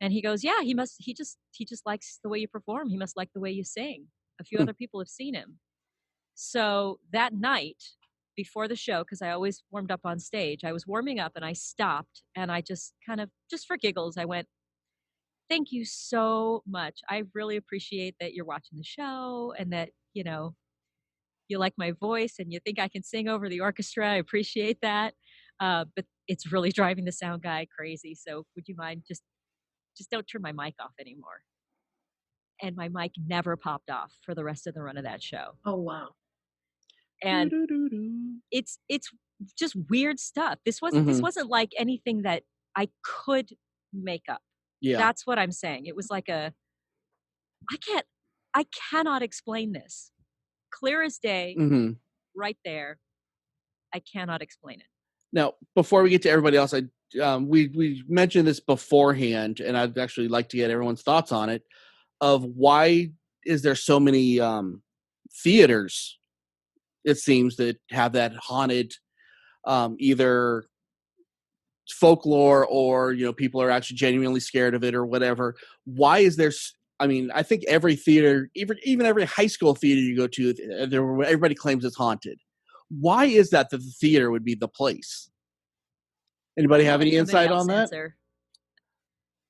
Speaker 2: And he goes, "Yeah, he just likes the way you perform. He must like the way you sing. A few other people have seen him." So that night, before the show, because I always warmed up on stage, I was warming up and I stopped and I just kind of, just for giggles, I went, thank you so much. I really appreciate that you're watching the show and that, you know, you like my voice and you think I can sing over the orchestra. I appreciate that. But it's really driving the sound guy crazy. So would you mind just don't turn my mic off anymore? And my mic never popped off for the rest of the run of that show.
Speaker 4: Oh, wow.
Speaker 2: And it's just weird stuff. This wasn't like anything that I could make up.
Speaker 1: Yeah.
Speaker 2: That's what I'm saying. It was like I cannot explain this. Clear as day, right there. I cannot explain it.
Speaker 1: Now, before we get to everybody else, we mentioned this beforehand, and I'd actually like to get everyone's thoughts on it, of why is there so many theaters, it seems, that have that haunted either folklore or, you know, people are actually genuinely scared of it or whatever. Why is there... I mean, I think every theater, even every high school theater you go to, everybody claims it's haunted. Why is that the theater would be the place? Anybody have any insight on that?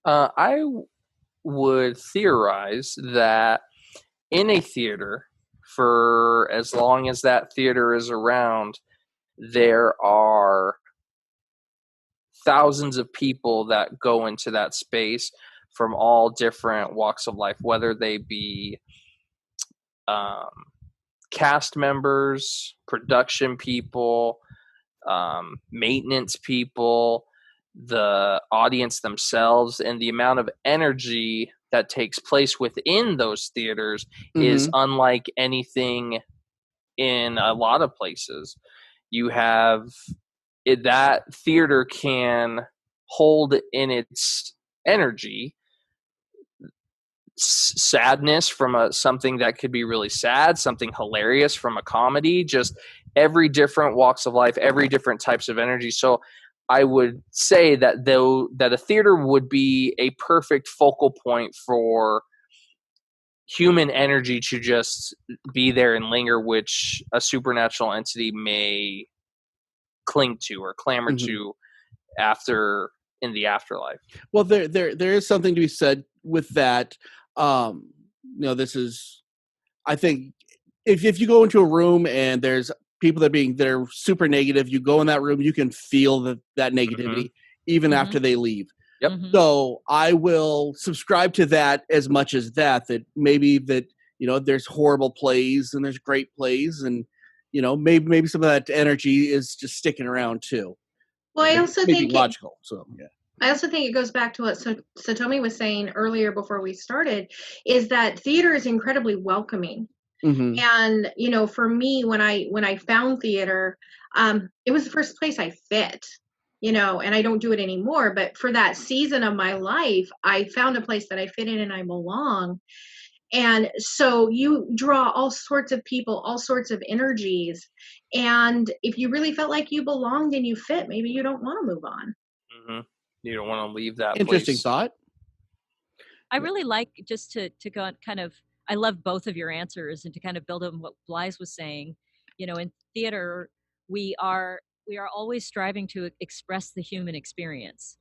Speaker 3: I would theorize that in a theater, for as long as that theater is around, there are thousands of people that go into that space from all different walks of life, whether they be cast members, production people, maintenance people, the audience themselves, and the amount of energy that takes place within those theaters is unlike anything in a lot of places. You have that theater can hold in its energy sadness from something that could be really sad, something hilarious from a comedy, just every different walks of life, every different types of energy. So I would say that that a theater would be a perfect focal point for human energy to just be there and linger, which a supernatural entity may cling to or clamor to after in the afterlife.
Speaker 1: Well, there is something to be said with that. You know, this is, I think, if you go into a room and there's people that are super negative, you go in that room, you can feel that negativity even after they leave.
Speaker 3: Yep.
Speaker 1: So I will subscribe to that as much as that maybe that, you know, there's horrible plays and there's great plays, and, you know, maybe some of that energy is just sticking around too.
Speaker 4: Well, I also think
Speaker 1: logical. So yeah.
Speaker 4: I also think it goes back to what Satomi was saying earlier before we started, is that theater is incredibly welcoming. And, you know, for me, when I found theater, it was the first place I fit, you know, and I don't do it anymore. But for that season of my life, I found a place that I fit in and I belong. And so you draw all sorts of people, all sorts of energies. And if you really felt like you belonged and you fit, maybe you don't want to move on.
Speaker 3: You don't want to leave that
Speaker 1: Interesting
Speaker 3: place.
Speaker 1: Thought.
Speaker 2: I really like just to go on kind of, I love both of your answers, and to kind of build on what Blythe was saying. You know, in theater, we are always striving to express the human experience.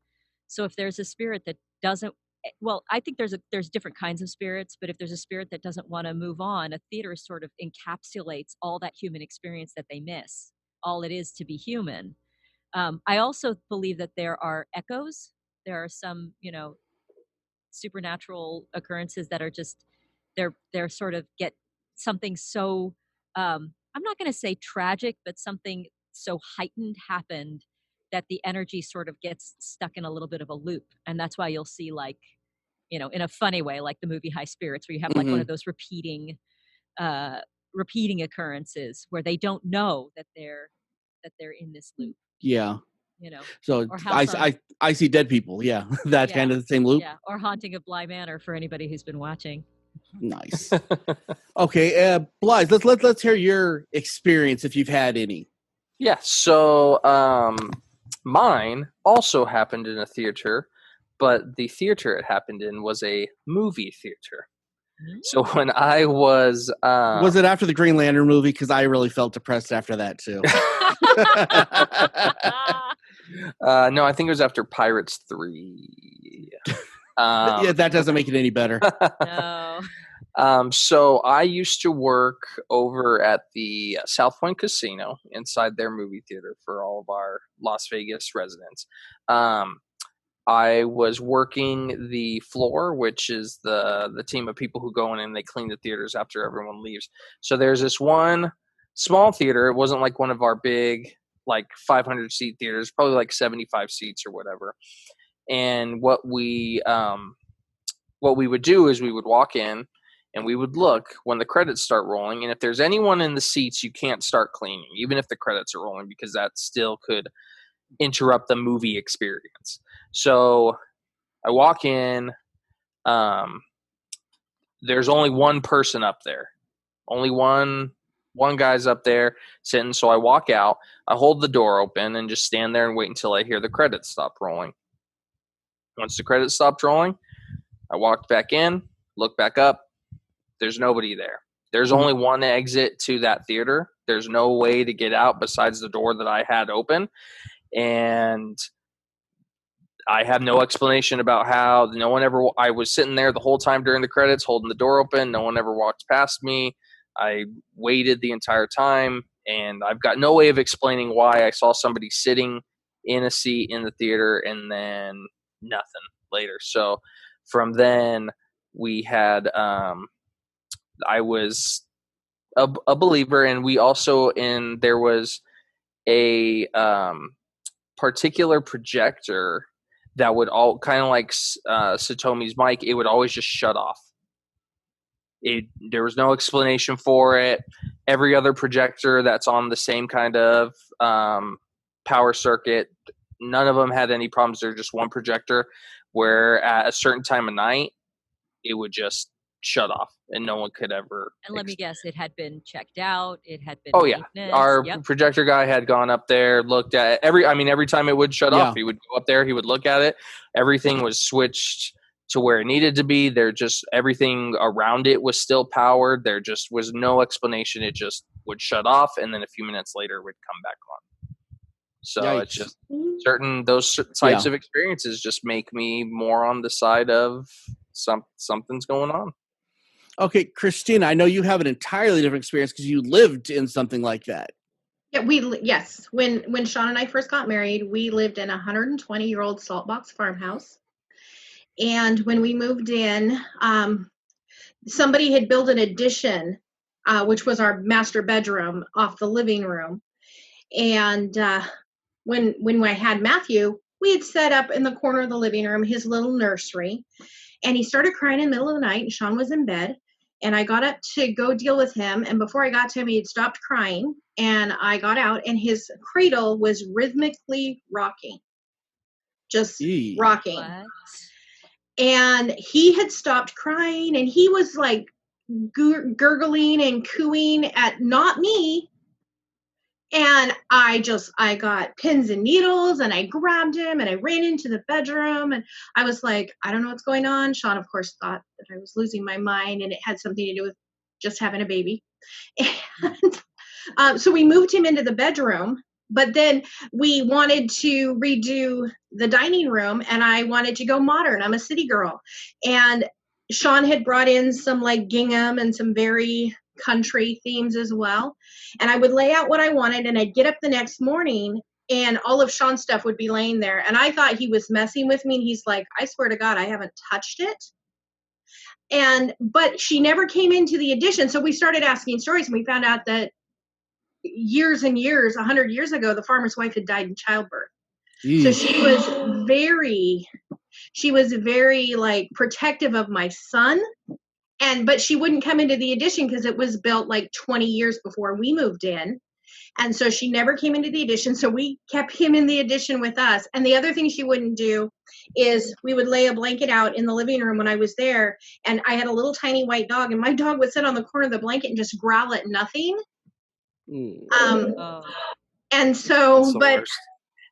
Speaker 2: So if there's a spirit that doesn't, well, I think there's different kinds of spirits, but if there's a spirit that doesn't want to move on, a theater sort of encapsulates all that human experience that they miss, all it is to be human. I also believe that there are echoes. There are some, you know, supernatural occurrences that are just, they're sort of get something so, I'm not going to say tragic, but something so heightened happened that the energy sort of gets stuck in a little bit of a loop. And that's why you'll see, like, you know, in a funny way, like the movie High Spirits, where you have like one of those repeating occurrences where they don't know that they're in this loop.
Speaker 1: Yeah.
Speaker 2: You know,
Speaker 1: so I see dead people. Yeah. That kind of the same loop.
Speaker 2: Yeah. Or Haunting of Bly Manor for anybody who's been watching.
Speaker 1: Nice. Okay. Blythe, let's hear your experience if you've had any.
Speaker 3: Yeah. So, mine also happened in a theater, but the theater it happened in was a movie theater. So when I was
Speaker 1: it after the Green Lantern movie? Because I really felt depressed after that too.
Speaker 3: No, I think it was after Pirates 3.
Speaker 1: Yeah, that doesn't make it any better.
Speaker 2: No.
Speaker 3: So I used to work over at the South Point Casino inside their movie theater for all of our Las Vegas residents. I was working the floor, which is the team of people who go in and they clean the theaters after everyone leaves. So there's this one small theater. It wasn't like one of our big, like 500 seat theaters, probably like 75 seats or whatever. And what we would do is we would walk in and we would look when the credits start rolling. And if there's anyone in the seats, you can't start cleaning, even if the credits are rolling, because that still could interrupt the movie experience. So I walk in, there's only one person up there. Only one guy's up there sitting. So I walk out, I hold the door open and just stand there and wait until I hear the credits stop rolling. Once the credits stopped rolling, I walked back in, looked back up. There's nobody there. There's only one exit to that theater. There's no way to get out besides the door that I had open. And I have no explanation about how I was sitting there the whole time during the credits, holding the door open. No one ever walked past me. I waited the entire time, and I've got no way of explaining why I saw somebody sitting in a seat in the theater and then nothing later. So from then we had, I was a believer, and we also, there was a particular projector that would all kind of like Satomi's mic. It would always just shut off. There was no explanation for it. Every other projector that's on the same kind of power circuit, none of them had any problems. There's just one projector where at a certain time of night, it would just shut off and no one could ever.
Speaker 2: And let me guess, it had been checked out. It had been.
Speaker 3: Oh yeah, our projector guy had gone up there, looked at it. Every time it would shut off, he would go up there, he would look at it. Everything was switched to where it needed to be. Everything around it was still powered. There just was no explanation. It just would shut off, and then a few minutes later it would come back on. So Yikes. It's just those types of experiences just make me more on the side of something's going on.
Speaker 1: Okay, Christina, I know you have an entirely different experience because you lived in something like that.
Speaker 4: Yeah, yes. When Sean and I first got married, we lived in a 120-year-old salt box farmhouse. And when we moved in, somebody had built an addition, which was our master bedroom off the living room. And when I had Matthew, we had set up in the corner of the living room his little nursery. And he started crying in the middle of the night, and Sean was in bed. And I got up to go deal with him. And before I got to him, he had stopped crying. And I got out, and his cradle was rhythmically rocking. Just rocking. What? And he had stopped crying, and he was like gurgling and cooing at not me. And I got pins and needles, and I grabbed him, and I ran into the bedroom, and I was like, I don't know what's going on. Sean, of course, thought that I was losing my mind, and it had something to do with just having a baby. And so we moved him into the bedroom, but then we wanted to redo the dining room, and I wanted to go modern. I'm a city girl. And Sean had brought in some like gingham and some very country themes as well. And I would lay out what I wanted, and I'd get up the next morning, and all of Sean's stuff would be laying there. And I thought he was messing with me. And he's like, I swear to God, I haven't touched it. But she never came into the addition. So we started asking stories, and we found out that years and years, 100 years ago, the farmer's wife had died in childbirth. Jeez. So she was very like protective of my son. But she wouldn't come into the addition because it was built like 20 years before we moved in. And so she never came into the addition. So we kept him in the addition with us. And the other thing she wouldn't do is we would lay a blanket out in the living room when I was there. And I had a little tiny white dog, and my dog would sit on the corner of the blanket and just growl at nothing. And so, but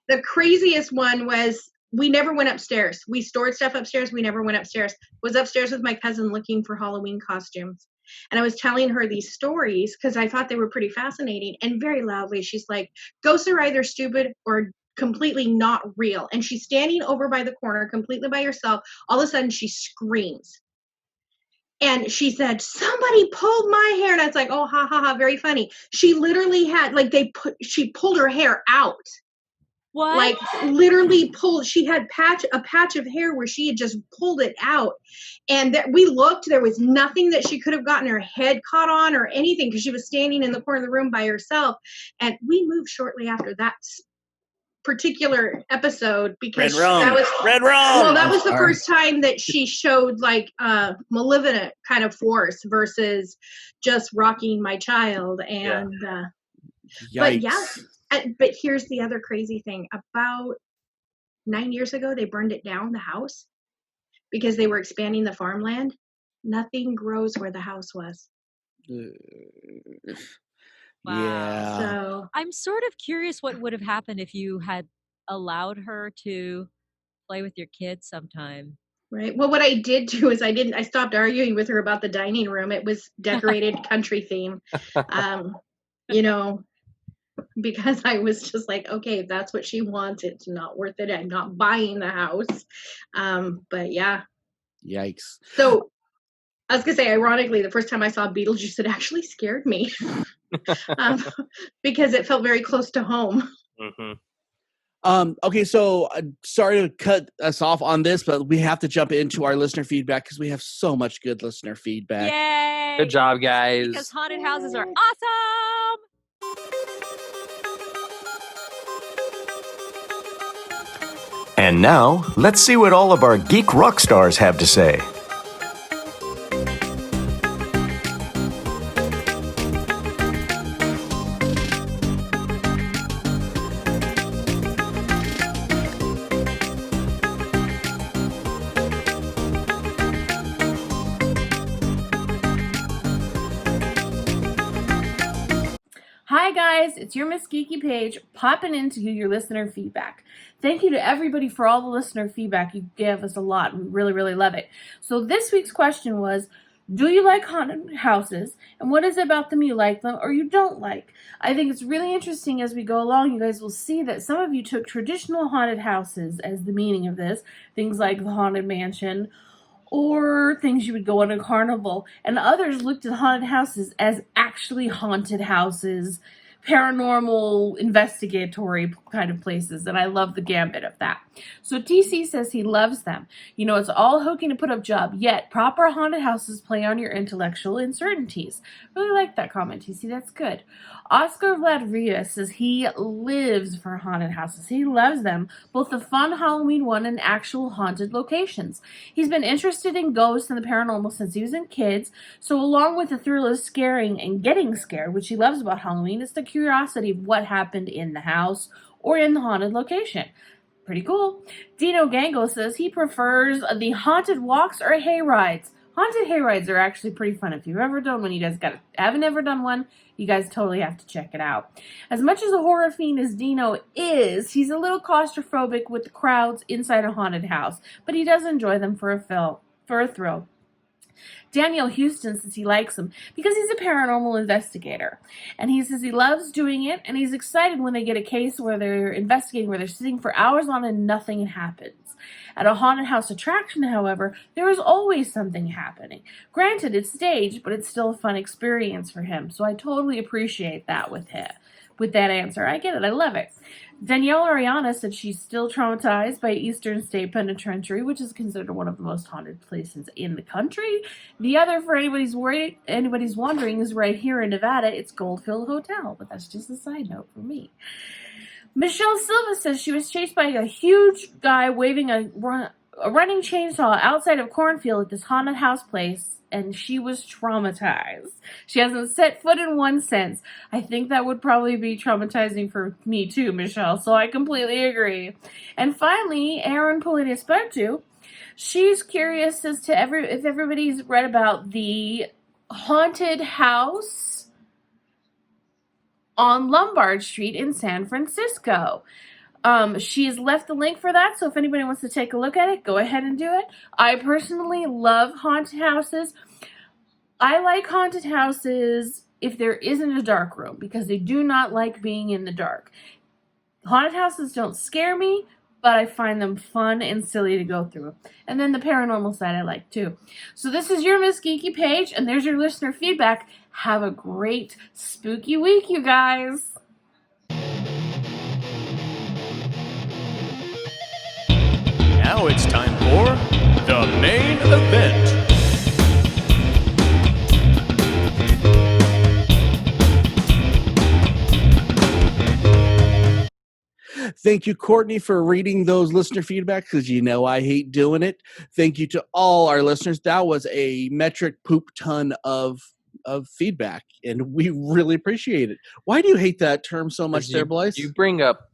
Speaker 4: the craziest one was we never went upstairs. We stored stuff upstairs. We never went upstairs. Was upstairs with my cousin looking for Halloween costumes. And I was telling her these stories because I thought they were pretty fascinating. And very loudly, she's like, ghosts are either stupid or completely not real. And she's standing over by the corner completely by herself. All of a sudden, she screams. And she said, somebody pulled my hair. And I was like, oh, ha, ha, ha, very funny. She literally had, like, she pulled her hair out.
Speaker 2: What?
Speaker 4: Like, literally pulled, she had a patch of hair where she had just pulled it out. And we looked, there was nothing that she could have gotten her head caught on or anything because she was standing in the corner of the room by herself. And we moved shortly after that particular episode because that was
Speaker 1: Red Rum.
Speaker 4: Well, that was the first time that she showed like malevolent kind of force versus just rocking my child. And but yeah, but here's the other crazy thing. About 9 years ago, they burned it down, the house, because they were expanding the farmland. Nothing grows where the house was.
Speaker 2: Wow.
Speaker 1: Yeah.
Speaker 4: So
Speaker 2: I'm sort of curious what would have happened if you had allowed her to play with your kids sometime.
Speaker 4: right. Well, what I did do is I stopped arguing with her about the dining room. It was decorated country theme. You know, because I was just like, okay, if that's what she wants, it's not worth it. I'm not buying the house. But yeah.
Speaker 1: Yikes.
Speaker 4: So I was gonna say, ironically, the first time I saw Beetlejuice, it actually scared me because it felt very close to home.
Speaker 3: Mm-hmm.
Speaker 1: Okay, so sorry to cut us off on this, but we have to jump into our listener feedback because we have so much good listener feedback.
Speaker 2: Yay!
Speaker 3: Good job, guys.
Speaker 2: Because haunted houses are awesome!
Speaker 5: And now, let's see what all of our geek rock stars have to say.
Speaker 6: Hi guys, it's your Miss Geeky Paige popping in to give your listener feedback. Thank you to everybody for all the listener feedback. You gave us a lot. We really, really love it. So this week's question was, do you like haunted houses? And what is it about them you like them or you don't like? I think it's really interesting as we go along. You guys will see that some of you took traditional haunted houses as the meaning of this. Things like the Haunted Mansion or things you would go on a carnival. And others looked at haunted houses as actually haunted houses, paranormal, investigatory kind of places, and I love the gambit of that. So TC says he loves them. You know, it's all hooking to put up job, yet proper haunted houses play on your intellectual uncertainties. Really like that comment, TC. That's good. Oscar Vladria says he lives for haunted houses. He loves them, both the fun Halloween one and actual haunted locations. He's been interested in ghosts and the paranormal since he was in kids, so along with the thrill of scaring and getting scared, which he loves about Halloween, is the curiosity of what happened in the house or in the haunted location. Pretty cool. Dino Gango says he prefers the haunted walks or hay rides. Haunted hay rides are actually pretty fun. If you've ever done one, you guys haven't ever done one, you guys totally have to check it out. As much as a horror fiend as Dino is, he's a little claustrophobic with the crowds inside a haunted house, but he does enjoy them for a thrill. Daniel Houston says he likes them because he's a paranormal investigator. And he says he loves doing it, and he's excited when they get a case where they're investigating, where they're sitting for hours on and nothing happens. At a haunted house attraction, however, there is always something happening. Granted, it's staged, but it's still a fun experience for him. So I totally appreciate that with that answer. I get it. I love it. Danielle Ariana said she's still traumatized by Eastern State Penitentiary, which is considered one of the most haunted places in the country. The other, for anybody's wondering, is right here in Nevada. It's Goldfield Hotel, but that's just a side note for me. Michelle Silva says she was chased by a huge guy waving a running chainsaw outside of Cornfield at this haunted house place, and she was traumatized. She hasn't set foot in one since. I think that would probably be traumatizing for me too, Michelle, so I completely agree. And finally, Erin Polinispertu, she's curious as to if everybody's read about the haunted house on Lombard Street in San Francisco. She has left the link for that, so if anybody wants to take a look at it, go ahead and do it. I personally love haunted houses. I like haunted houses if there isn't a dark room, because they do not like being in the dark. Haunted houses don't scare me, but I find them fun and silly to go through. And then the paranormal side I like too. So this is your Miss Geeky Paige, and there's your listener feedback. Have a great spooky week, you guys.
Speaker 7: Now it's time for the main event.
Speaker 1: Thank you, Courtney, for reading those listener feedback, because you know I hate doing it. Thank you to all our listeners. That was a metric poop ton of feedback, and we really appreciate it. Why do you hate that term so much there, Blythe?
Speaker 3: You bring up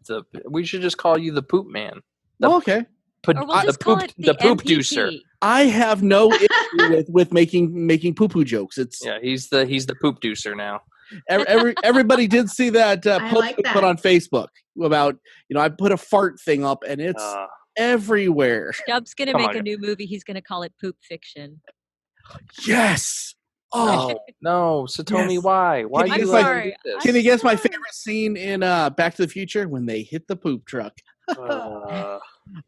Speaker 3: we should just call you the poop man.
Speaker 1: Okay.
Speaker 2: Or we'll just call it the
Speaker 3: poop
Speaker 2: MPP.
Speaker 3: deucer.
Speaker 1: I have no issue with making poo-poo jokes. It's
Speaker 3: he's the poop deucer now.
Speaker 1: Everybody did see that post
Speaker 4: like
Speaker 1: we
Speaker 4: that.
Speaker 1: put on Facebook about, I put a fart thing up, and it's everywhere.
Speaker 2: Stubbs gonna
Speaker 3: Come
Speaker 2: make
Speaker 3: on.
Speaker 2: a new movie. He's gonna call it Poop Fiction.
Speaker 1: Yes. Oh,
Speaker 3: No, Satomi,
Speaker 1: Yes.
Speaker 3: why? Why
Speaker 1: Can
Speaker 3: do
Speaker 1: you
Speaker 3: you
Speaker 1: guess
Speaker 3: let
Speaker 2: my-
Speaker 3: him do this?
Speaker 1: can you guess my favorite scene in Back to the Future? When they hit the poop truck.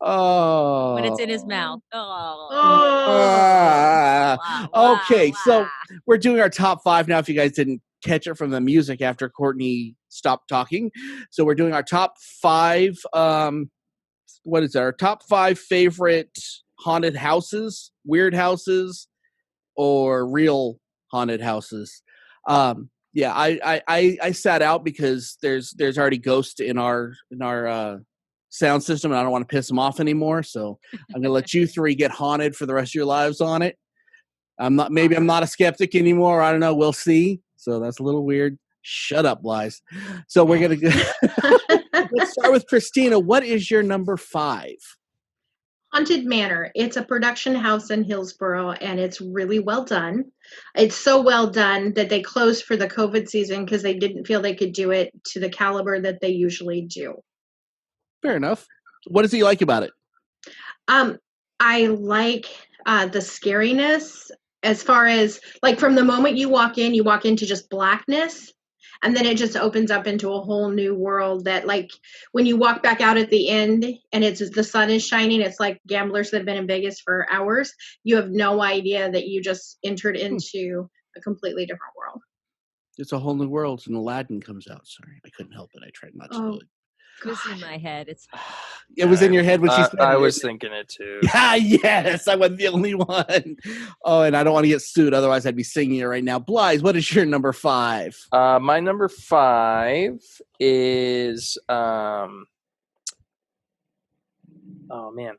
Speaker 1: Oh.
Speaker 2: When it's in his mouth. Oh.
Speaker 1: Ah.
Speaker 2: Wow,
Speaker 1: Okay, so
Speaker 2: wow.
Speaker 1: we're doing our top 5 now, if you guys didn't catch it from the music after Courtney stopped talking. So we're doing our top 5 what is that? Our top 5 favorite haunted houses, weird houses, or real haunted houses. Yeah, I sat out because there's already ghosts in our sound system, and I don't want to piss them off anymore. So I'm gonna let you 3 get haunted for the rest of your lives on it. I'm not a skeptic anymore. I don't know. We'll see. So that's a little weird. Shut up, Lies. So we're gonna go. Let's start with Christina. What is your number 5?
Speaker 4: Haunted Manor. It's a production house in Hillsboro, and it's really well done. It's so well done that they closed for the COVID season because they didn't feel they could do it to the caliber that they usually do.
Speaker 1: Fair enough. What does he like about it?
Speaker 4: I like the scariness, as far as, like, from the moment you walk into just blackness, and then it just opens up into a whole new world that, like, when you walk back out at the end and the sun is shining, it's like gamblers that have been in Vegas for hours. You have no idea that you just entered into a completely different world.
Speaker 1: It's a whole new world, and Aladdin comes out. Sorry, I couldn't help it. I tried not to.
Speaker 4: Oh,
Speaker 1: do it.
Speaker 2: It was in my head. It's
Speaker 1: It was in your head when she said
Speaker 3: I
Speaker 1: it.
Speaker 3: was thinking it too.
Speaker 1: Yeah, yes, I wasn't the only one. Oh, and I don't want to get sued. Otherwise, I'd be singing it right now. Blythe, what is your number 5?
Speaker 3: My number 5 is oh man,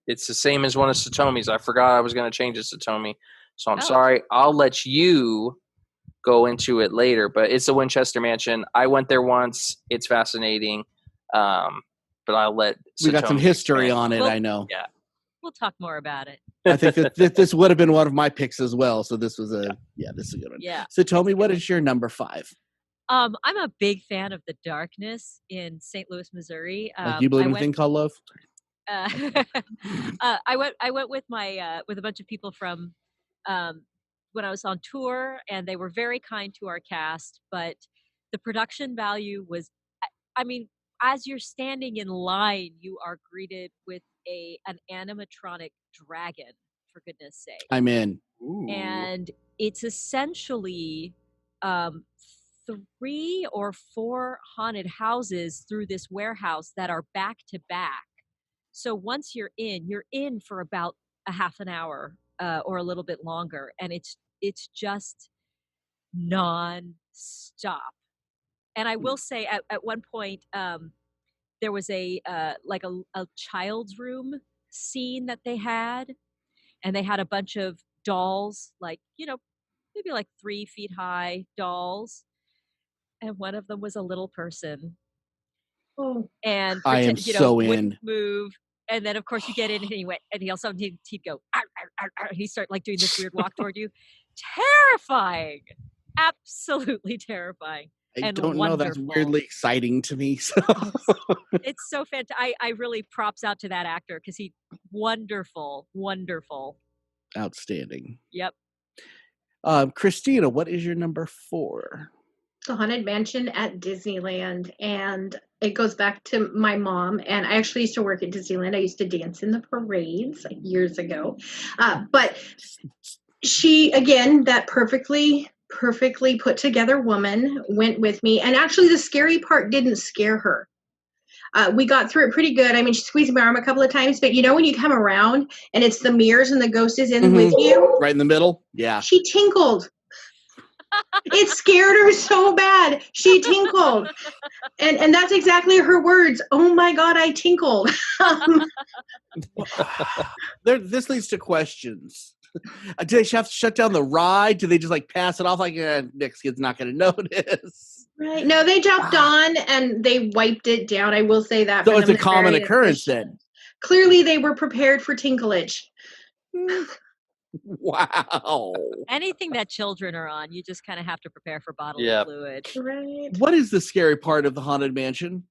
Speaker 3: it's the same as one of Satomi's. I forgot I was going to change it to Satomi, so I'm sorry. I'll let you go into it later, but it's the Winchester Mansion. I went there once. It's fascinating, but I'll let
Speaker 1: We got some
Speaker 3: Satomi
Speaker 1: history
Speaker 3: expand.
Speaker 1: on it,
Speaker 2: Well,
Speaker 1: I know.
Speaker 3: Yeah.
Speaker 2: we'll talk more about it.
Speaker 1: I think that this would have been one of my picks as well. So this was this is a good one.
Speaker 2: Yeah.
Speaker 1: So tell me, what is your number 5?
Speaker 2: I'm a big fan of the darkness in St. Louis, Missouri.
Speaker 1: Do you believe in a thing called love?
Speaker 2: I went with my with a bunch of people from when I was on tour, and they were very kind to our cast, but the production value was, I mean, as you're standing in line, you are greeted with an animatronic dragon, for goodness sake.
Speaker 1: I'm in.
Speaker 3: Ooh.
Speaker 2: And it's essentially 3 or 4 haunted houses through this warehouse that are back to back. So once you're in for about a half an hour or a little bit longer, and it's just non-stop. And I will say, at one point, there was a child's room scene that they had, and they had a bunch of dolls, like, maybe like 3 feet high dolls, and one of them was a little person.
Speaker 4: Oh,
Speaker 2: And
Speaker 1: I am so
Speaker 2: wouldn't
Speaker 1: in.
Speaker 2: move. And then, of course, you get in, and he also he'd go, "Arr, arr, arr, arr," and he'd start like doing this weird walk toward you. Terrifying, absolutely terrifying.
Speaker 1: I
Speaker 2: and
Speaker 1: don't know. That's
Speaker 2: wonderful.
Speaker 1: weirdly exciting to me. So.
Speaker 2: It's so fantastic. I really props out to that actor because he wonderful.
Speaker 1: Outstanding.
Speaker 2: Yep.
Speaker 1: Christina, what is your number 4?
Speaker 4: The Haunted Mansion at Disneyland, and it goes back to my mom. And I actually used to work at Disneyland. I used to dance in the parades years ago, but she, again, that perfectly put together woman went with me. And actually, the scary part didn't scare her. We got through it pretty good. I mean, she squeezed my arm a couple of times, but when you come around and it's the mirrors and the ghost is in with you,
Speaker 1: right in the middle. Yeah,
Speaker 4: she tinkled. It scared her so bad. She tinkled. And that's exactly her words. Oh my God, I tinkled.
Speaker 1: This leads to questions. Do they have to shut down the ride? Do they just pass it off like next kid's not going to notice?
Speaker 4: Right. No, they jumped on and they wiped it down. I will say that.
Speaker 1: So it's a common occurrence then.
Speaker 4: Clearly they were prepared for tinklage.
Speaker 1: Wow.
Speaker 2: Anything that children are on, you just kind of have to prepare for bodily fluid.
Speaker 4: Right.
Speaker 1: What is the scary part of the Haunted Mansion?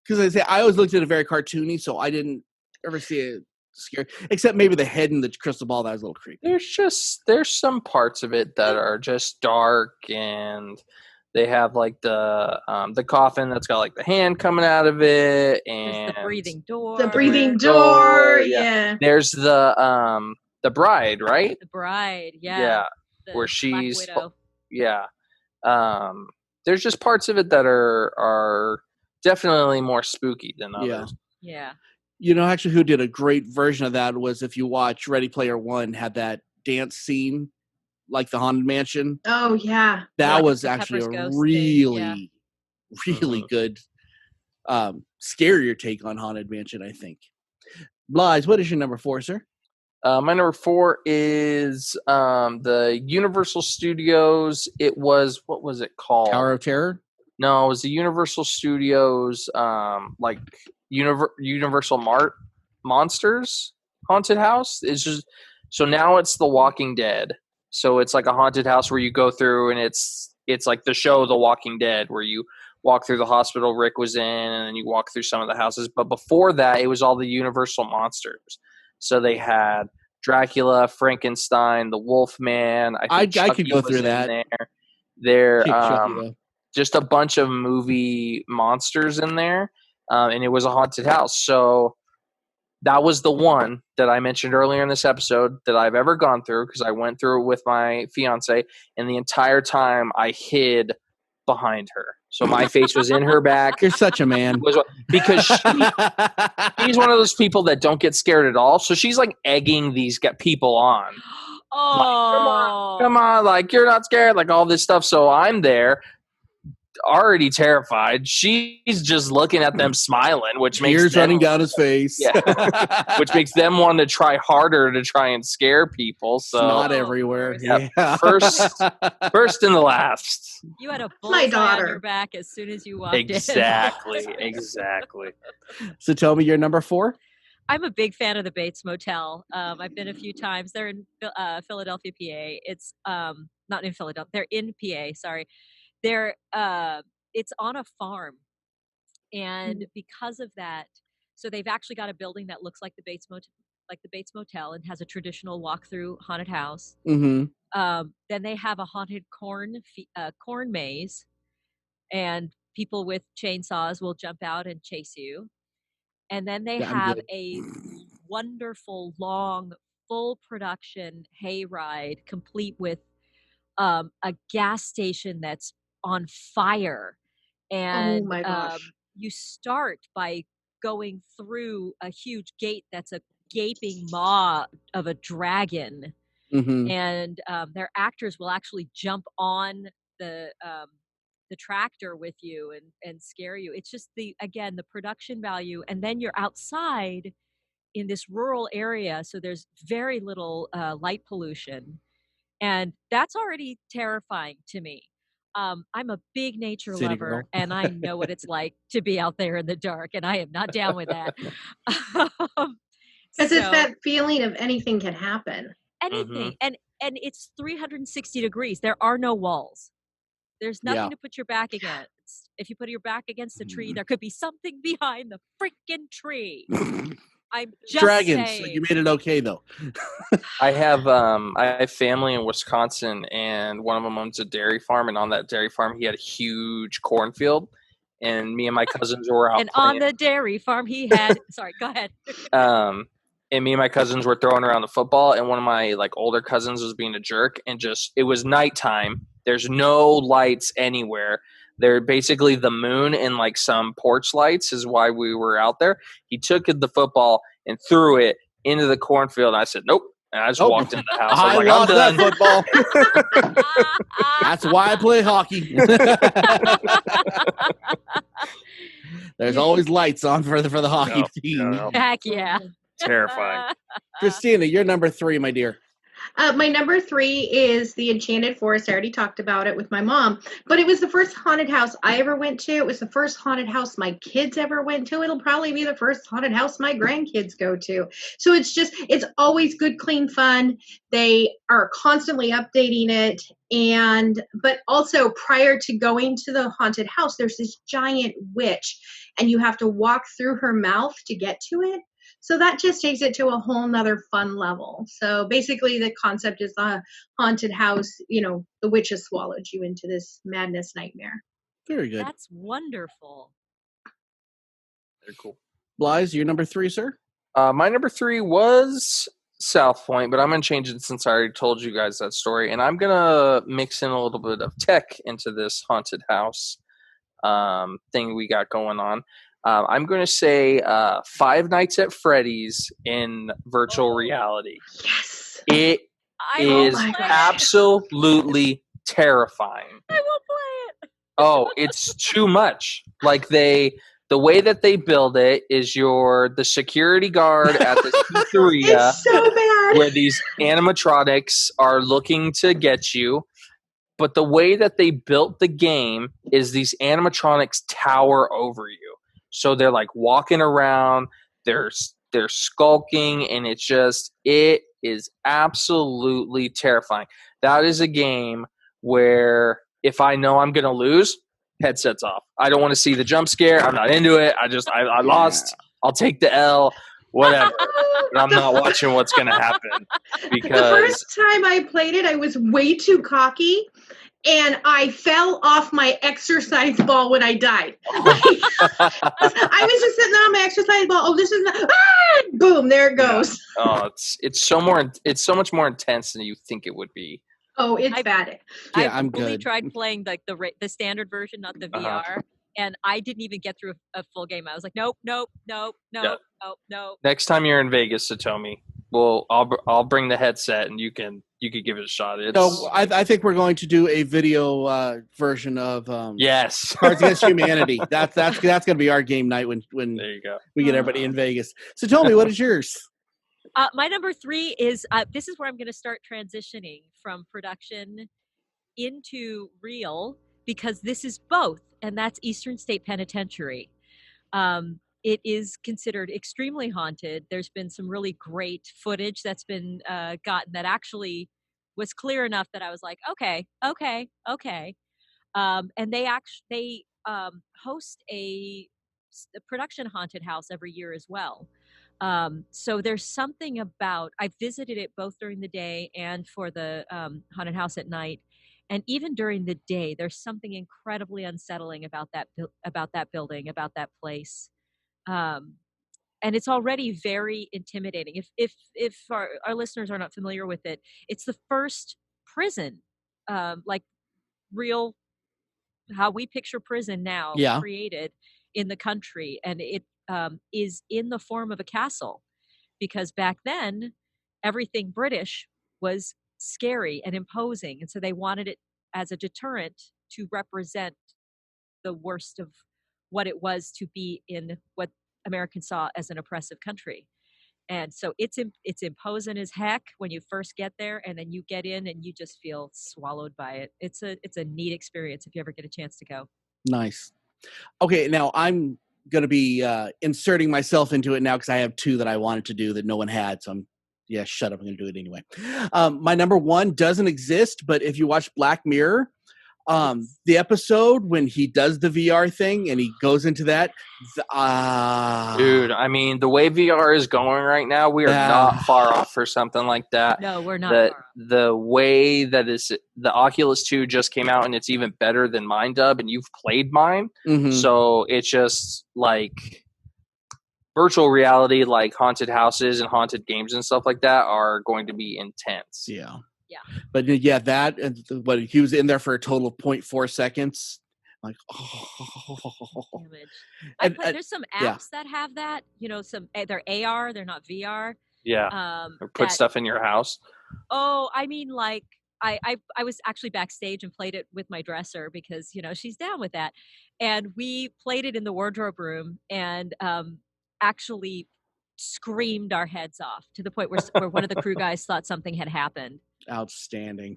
Speaker 1: Because I always looked at it very cartoony, so I didn't ever see it scary, except maybe the head and the crystal ball. That was a little creepy.
Speaker 3: There's some parts of it that are just dark, and they have the coffin that's got the hand coming out of it, and
Speaker 2: there's the breathing door.
Speaker 4: The breathing door, yeah.
Speaker 3: There's the bride, right?
Speaker 2: The bride, yeah.
Speaker 3: Yeah,
Speaker 2: the
Speaker 3: where she's
Speaker 2: Black Widow.
Speaker 3: yeah. There's just parts of it that are definitely more spooky than others.
Speaker 2: Yeah.
Speaker 1: Actually, who did a great version of that was, if you watch Ready Player One, had that dance scene like the Haunted Mansion.
Speaker 4: Oh yeah,
Speaker 1: that was actually a really good, scarier take on Haunted Mansion, I think. Blythe, what is your number 4, sir?
Speaker 3: My number 4 is the Universal Studios. What was it called?
Speaker 1: Tower of Terror?
Speaker 3: No, it was the Universal Studios, Universal Monsters haunted house. It's just, so now it's The Walking Dead. So it's like a haunted house where you go through, and it's like the show The Walking Dead, where you walk through the hospital Rick was in, and then you walk through some of the houses. But before that, it was all the Universal monsters. So they had Dracula, Frankenstein, the Wolfman. I
Speaker 1: could go through that.
Speaker 3: There just a bunch of movie monsters in there, and it was a haunted house. So that was the one that I mentioned earlier in this episode that I've ever gone through, because I went through it with my fiance, and the entire time I hid behind her. So my face was in her back.
Speaker 1: You're such a man.
Speaker 3: Because she's one of those people that don't get scared at all. So she's egging these people on.
Speaker 2: Oh,
Speaker 3: come on, you're not scared, all this stuff. So I'm there, already terrified. She's just looking at them smiling, which makes
Speaker 1: tears running down his face.
Speaker 3: Yeah. Which makes them want to try harder to try and scare people. So
Speaker 1: not everywhere.
Speaker 3: Yeah. First and the last.
Speaker 2: You had a bullseye on your back as soon as you walked in.
Speaker 3: Exactly.
Speaker 1: So tell me your number 4.
Speaker 2: I'm a big fan of the Bates Motel. I've been a few times. They're in Philadelphia, PA. It's not in Philadelphia. They're in PA. Sorry. They're it's on a farm, and because of that, so they've actually got a building that looks like the Bates Motel, and has a traditional walk-through haunted house. Then they have a haunted corn maze, and people with chainsaws will jump out and chase you. And then they have a wonderful long full production hayride, complete with a gas station that's on fire, and
Speaker 4: oh my gosh.
Speaker 2: You start by going through a huge gate that's a gaping maw of a dragon, and their actors will actually jump on the tractor with you and scare you. It's just the production value, and then you're outside in this rural area, so there's very little light pollution, and that's already terrifying to me. I'm a big nature
Speaker 1: City
Speaker 2: lover,
Speaker 1: girl.
Speaker 2: and I know what it's like to be out there in the dark, and I am not down with that.
Speaker 4: Because it's that feeling of anything can happen.
Speaker 2: Anything. And it's 360 degrees. There are no walls. There's nothing
Speaker 1: Yeah.
Speaker 2: to put your back against. If you put your back against a tree, there could be something behind the freaking tree. I'm just
Speaker 1: Dragons.
Speaker 2: saying.
Speaker 1: You made it okay though.
Speaker 3: I have family in Wisconsin, and one of them owns a dairy farm, and on that dairy farm he had a huge cornfield, and me and my cousins were out
Speaker 2: And
Speaker 3: playing.
Speaker 2: on the dairy farm he had sorry, go ahead.
Speaker 3: And me and my cousins were throwing around the football, and one of my like older cousins was being a jerk, and just it was nighttime. There's no lights anywhere. They're basically the moon and like some porch lights is why we were out there. He took the football and threw it into the cornfield. And I said, nope. And I just walked into the house. I was like,
Speaker 1: lost
Speaker 3: I'm done.
Speaker 1: that football. That's why I play hockey. There's always lights on for the hockey team.
Speaker 3: No.
Speaker 2: Heck yeah.
Speaker 3: Terrifying.
Speaker 1: Christina, you're number 3, my dear.
Speaker 4: My number 3 is the Enchanted Forest. I already talked about it with my mom, but it was the first haunted house I ever went to. It was the first haunted house my kids ever went to. It'll probably be the first haunted house my grandkids go to. So it's always good, clean fun. They are constantly updating it. But also prior to going to the haunted house, there's this giant witch and you have to walk through her mouth to get to it. So that just takes it to a whole nother fun level. So basically the concept is a haunted house, the witch has swallowed you into this madness nightmare.
Speaker 1: Very good.
Speaker 2: That's wonderful.
Speaker 3: Very cool.
Speaker 1: Blythe, you're number 3, sir?
Speaker 3: My number 3 was South Point, but I'm going to change it since I already told you guys that story. And I'm going to mix in a little bit of tech into this haunted house thing we got going on. I'm going to say Five Nights at Freddy's in virtual reality.
Speaker 4: Yes.
Speaker 3: It is absolutely terrifying.
Speaker 2: I will play it.
Speaker 3: Oh, it's too much. Like the way that they build it is you're the security guard at this pizzeria
Speaker 4: It's so bad.
Speaker 3: where these animatronics are looking to get you. But the way that they built the game is these animatronics tower over you. So they're like walking around, they're skulking, and it is absolutely terrifying. That is a game where if I know I'm going to lose, headsets off. I don't want to see the jump scare. I'm not into it. I lost. I'll take the L, whatever. But I'm not watching what's going to happen because
Speaker 4: the first time I played it, I was way too cocky. And I fell off my exercise ball when I died. I was just sitting on my exercise ball. Oh, this is not. Boom! There it goes.
Speaker 3: Oh, it's so much more intense than you think it would be.
Speaker 4: Oh, it's bad.
Speaker 1: Yeah,
Speaker 2: I've
Speaker 1: I'm
Speaker 2: only
Speaker 1: good.
Speaker 2: tried playing the standard version, not the VR, and I didn't even get through a full game. I was like, nope.
Speaker 3: Next time you're in Vegas, Satomi, I'll bring the headset and you could give it a shot.
Speaker 1: No, I think we're going to do a video version of
Speaker 3: yes,
Speaker 1: Cards Against Humanity. That's going to be our game night when
Speaker 3: there you go.
Speaker 1: we get everybody in Vegas. So tell me, what is yours?
Speaker 2: My number 3 is this is where I'm going to start transitioning from production into real, because this is both, and that's Eastern State Penitentiary. It is considered extremely haunted. There's been some really great footage that's been gotten that actually was clear enough that I was like, okay. And they host a production haunted house every year as well. So there's something about, I visited it both during the day and for the haunted house at night. And even during the day, there's something incredibly unsettling about that building, about that place. And it's already very intimidating. If our listeners are not familiar with it, it's the first prison, like real, how we picture prison now, created in the country. And it is in the form of a castle, because back then everything British was scary and imposing, and so they wanted it as a deterrent to represent the worst of what it was to be in what Americans saw as an oppressive country. And so it's imposing as heck when you first get there, and then you get in and you just feel swallowed by it. It's a neat experience if you ever get a chance to go. Nice.
Speaker 1: Okay, now I'm going to be inserting myself into it now because I have 2 that I wanted to do that no one had. So shut up. I'm going to do it anyway. My number 1 doesn't exist, but if you watch Black Mirror, The episode when he does the VR thing and he goes into that,
Speaker 3: dude, I mean, the way VR is going right now, we are not far off for something like that.
Speaker 2: No, we're not far off.
Speaker 3: The way that the Oculus 2 just came out, and it's even better than mine, Dub, and you've played mine.
Speaker 1: Mm-hmm.
Speaker 3: So it's just like virtual reality, like haunted houses and haunted games and stuff like that are going to be intense.
Speaker 1: Yeah.
Speaker 2: Yeah.
Speaker 1: But yeah, that and what he was in there for a total of 0.4 seconds. Like,
Speaker 2: there's some apps that have that. You know, they're AR, they're not VR.
Speaker 3: Yeah. Or put stuff in your house.
Speaker 2: Oh, I mean, like I was actually backstage and played it with my dresser because she's down with that, and we played it in the wardrobe room and actually screamed our heads off to the point where one of the crew guys thought something had happened.
Speaker 1: Outstanding.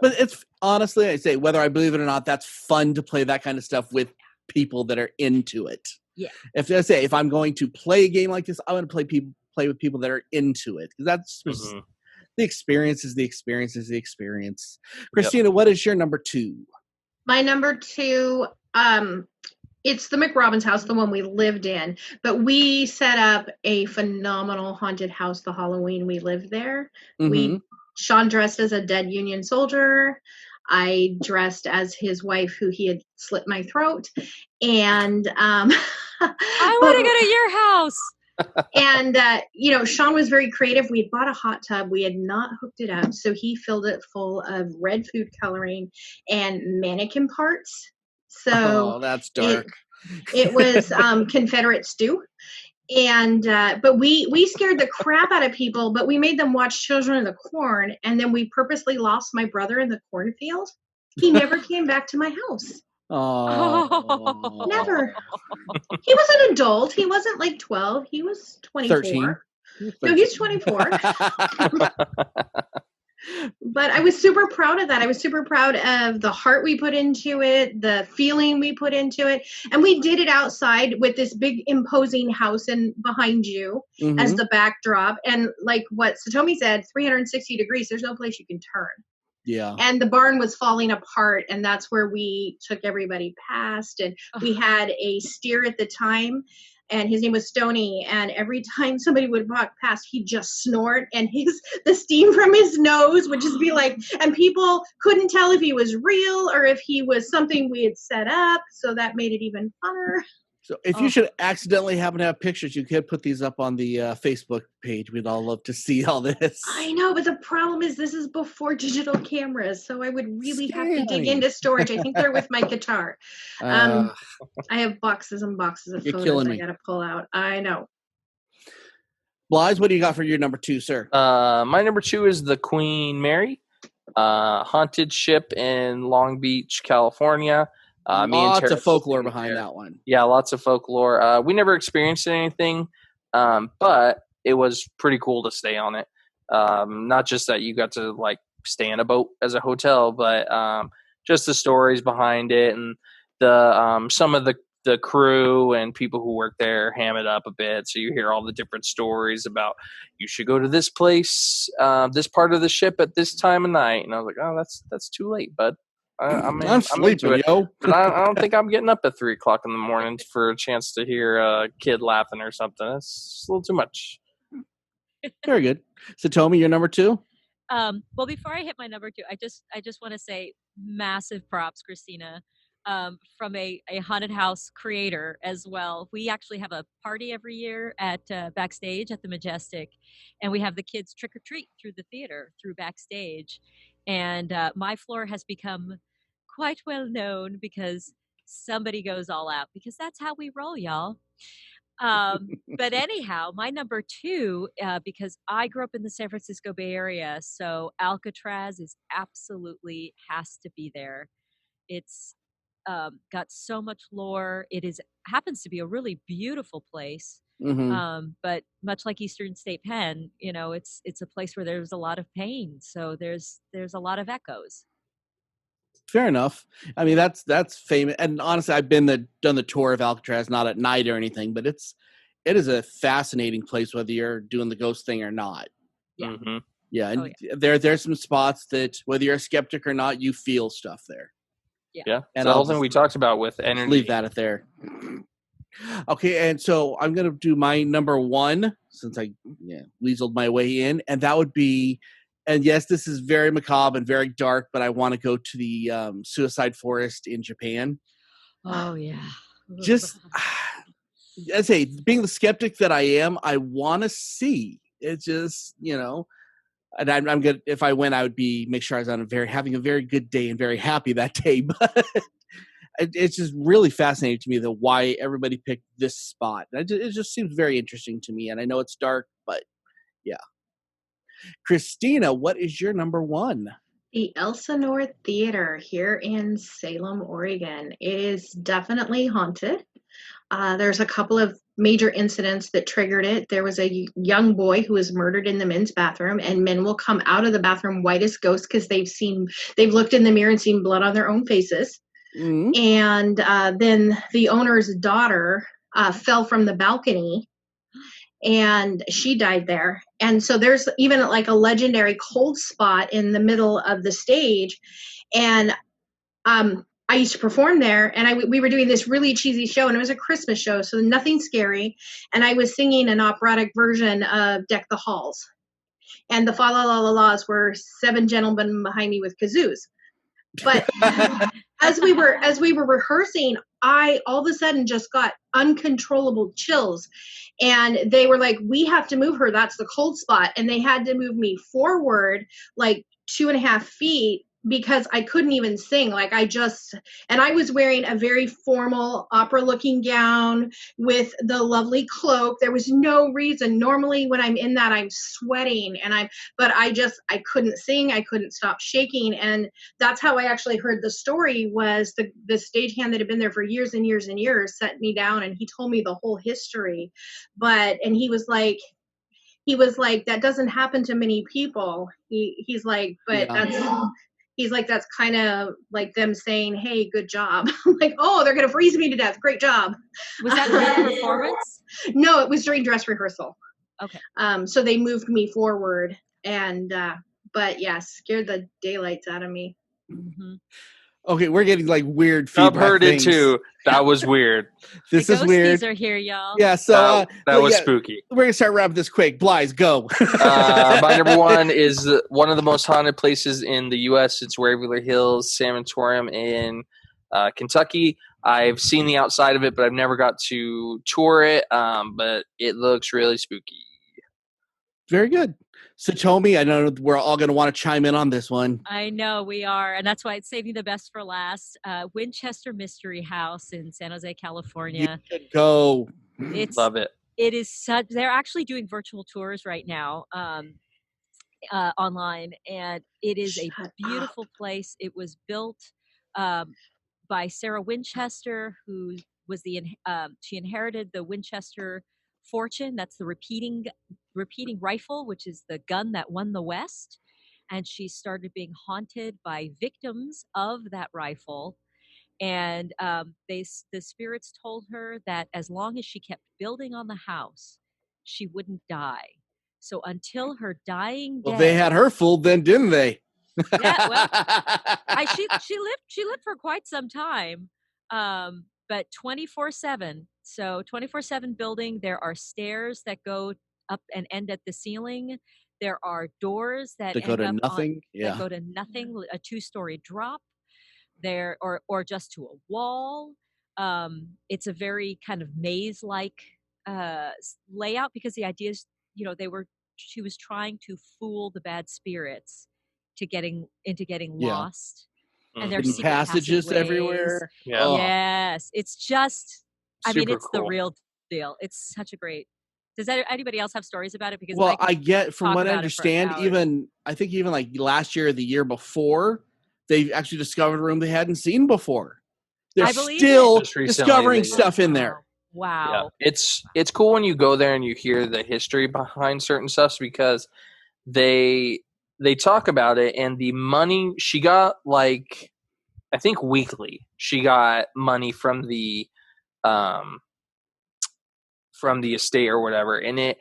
Speaker 1: But it's honestly, I say, whether I believe it or not, that's fun to play that kind of stuff with people that are into it.
Speaker 2: Yeah.
Speaker 1: If I'm going to play a game like this, I want to play with people that are into it, because that's the experience is the experience is the experience. Christina, what is your number 2?
Speaker 4: My number 2, it's the McRobbins house, the one we lived in, but we set up a phenomenal haunted house the Halloween we lived there.
Speaker 1: Mm-hmm.
Speaker 4: Sean dressed as a dead Union soldier. I dressed as his wife, who he had slit my throat. And
Speaker 2: I want to go to your house.
Speaker 4: And Sean was very creative. We had bought a hot tub. We had not hooked it up, so he filled it full of red food coloring and mannequin parts. So
Speaker 1: that's dark.
Speaker 4: It was Confederate stew. And but we scared the crap out of people, but we made them watch Children of the Corn, and then we purposely lost my brother in the cornfield. He never came back to my house.
Speaker 1: Oh,
Speaker 4: never. He was an adult. He wasn't like 12. He was 24.
Speaker 1: 13.
Speaker 4: No, he's 24. But I was super proud of that. I was super proud of the heart we put into it, the feeling we put into it. And we did it outside with this big imposing house behind you as the backdrop. And like what Satomi said, 360 degrees, there's no place you can turn.
Speaker 1: Yeah.
Speaker 4: And the barn was falling apart, and that's where we took everybody past. And we had a steer at the time, and his name was Stony, and every time somebody would walk past, he'd just snort, and the steam from his nose would just be like, and people couldn't tell if he was real or if he was something we had set up, so that made it even funner.
Speaker 1: So if you should accidentally happen to have pictures, you could put these up on the Facebook page. We'd all love to see all this.
Speaker 4: I know, but the problem is this is before digital cameras, so I would really have to dig into storage. I think they're with my guitar. I have boxes and boxes of photos I got to pull out. I know.
Speaker 1: Blythe, what do you got for your number 2, sir?
Speaker 3: My number 2 is the Queen Mary, haunted ship in Long Beach, California.
Speaker 1: Lots of folklore behind that one.
Speaker 3: Yeah, lots of folklore. We never experienced anything, but it was pretty cool to stay on it. Not just that you got to like stay in a boat as a hotel, but just the stories behind it, and the some of the crew and people who work there ham it up a bit. So you hear all the different stories about you should go to this place, this part of the ship at this time of night. And I was like, oh, that's too late, bud. I'm
Speaker 1: sleeping,
Speaker 3: into it.
Speaker 1: yo.
Speaker 3: But I don't think I'm getting up at 3:00 in the morning for a chance to hear a kid laughing or something. It's a little too much.
Speaker 1: Very good. So, Satomi, your number 2?
Speaker 2: Well, before I hit my number 2, I just want to say massive props, Christina, from a haunted house creator as well. We actually have a party every year at backstage at the Majestic, and we have the kids trick or treat through the theater, through backstage. And my floor has become quite well known because somebody goes all out, because that's how we roll, y'all. But anyhow, my number 2, because I grew up in the San Francisco Bay Area, so Alcatraz absolutely has to be there. It's got so much lore. It happens to be a really beautiful place. But much like Eastern State Pen, it's a place where there's a lot of pain. So there's a lot of echoes.
Speaker 1: Fair enough. I mean, that's famous. And honestly, I've done the tour of Alcatraz, not at night or anything, but it is a fascinating place, whether you're doing the ghost thing or not.
Speaker 2: Yeah.
Speaker 1: Yeah. And there's some spots that whether you're a skeptic or not, you feel stuff there.
Speaker 3: Yeah.
Speaker 1: And
Speaker 3: the
Speaker 1: I'll
Speaker 3: whole thing
Speaker 1: just
Speaker 3: we talked about with energy.
Speaker 1: leave that at there. Okay, and so I'm gonna do my number one since I weaseled my way in, and that would be, and yes, this is very macabre and very dark, but I want to go to the suicide forest in Japan.
Speaker 2: Oh yeah.
Speaker 1: Just I say, being the skeptic that I am, I want to see. It's just and I'm good. If I went, I would make sure I was having a very good day and very happy that day. But it's just really fascinating to me that why everybody picked this spot. It just seems very interesting to me, and I know it's dark, but yeah. Christina, what is your number one?
Speaker 4: The Elsinore Theater here in Salem, Oregon. It is definitely haunted. There's a couple of major incidents that triggered it. There was a young boy who was murdered in the men's bathroom, and men will come out of the bathroom white as ghosts because they've looked in the mirror and seen blood on their own faces. Mm-hmm. And then the owner's daughter fell from the balcony, and she died there. And so there's even like a legendary cold spot in the middle of the stage. And I used to perform there, and we were doing this really cheesy show, and it was a Christmas show, so nothing scary. And I was singing an operatic version of Deck the Halls. And the fa la la la la's were 7 gentlemen behind me with kazoos. But as we were rehearsing, I all of a sudden just got uncontrollable chills. And they were like, we have to move her. That's the cold spot. And they had to move me forward like 2.5 feet because I couldn't even sing. And I was wearing a very formal opera looking gown with the lovely cloak. There was no reason. Normally when I'm in that, I'm sweating but I couldn't sing. I couldn't stop shaking. And that's how I actually heard the story. Was the stagehand that had been there for years and years and years set me down, and he told me the whole history. And he was like, that doesn't happen to many people. He's like, but he's like, that's kind of like them saying, hey, good job. I'm like, oh, they're going to freeze me to death. Great job.
Speaker 2: Was that during performance?
Speaker 4: No, it was during dress rehearsal.
Speaker 2: Okay.
Speaker 4: So they moved me forward, and but yeah, scared the daylights out of me.
Speaker 2: Mm-hmm.
Speaker 1: Okay, we're getting like weird feedback.
Speaker 3: I've heard it too. That was weird.
Speaker 1: This is weird.
Speaker 2: The ghosties are here, y'all.
Speaker 1: Yeah, so
Speaker 3: that was spooky.
Speaker 1: We're gonna start wrapping this quick. Blythe, go.
Speaker 3: My number one is one of the most haunted places in the U.S. It's Waverly Hills Sanatorium in Kentucky. I've seen the outside of it, but I've never got to tour it. But it looks really spooky.
Speaker 1: Very good. So, Tomi, I know we're all going to want to chime in on this one.
Speaker 2: I know we are, and that's why it's saving the best for last. Winchester Mystery House in San Jose, California.
Speaker 1: You should go.
Speaker 3: Love it.
Speaker 2: It is such. They're actually doing virtual tours right now online, and it is a beautiful place. It was built by Sarah Winchester, who was she inherited the Winchester fortune. That's the repeating rifle, which is the gun that won the West. And she started being haunted by victims of that rifle. And the spirits told her that as long as she kept building on the house, she wouldn't die. So until her dying day,
Speaker 1: they had her fooled then, didn't they?
Speaker 2: Yeah, well, she lived for quite some time, but 24/7. So 24/7 building. There are stairs that go up and end at the ceiling. There are doors that
Speaker 1: go to nothing.
Speaker 2: That go to nothing. A 2-story drop there, or just to a wall. It's a very kind of maze-like layout, because the idea is, she was trying to fool the bad spirits into getting lost. And there's
Speaker 1: passages everywhere.
Speaker 3: Yeah. Oh.
Speaker 2: Yes, it's just. I mean, it's
Speaker 3: cool.
Speaker 2: the real deal. It's such a great. Does anybody else have stories about it? Because
Speaker 1: I get, from what I understand, even like last year or the year before, they actually discovered a room they hadn't seen before. They're still discovering stuff in there.
Speaker 2: Wow.
Speaker 3: Yeah. It's cool when you go there and you hear the history behind certain stuff, because they talk about it, and the money she got, like, I think weekly, she got money from the estate or whatever, and it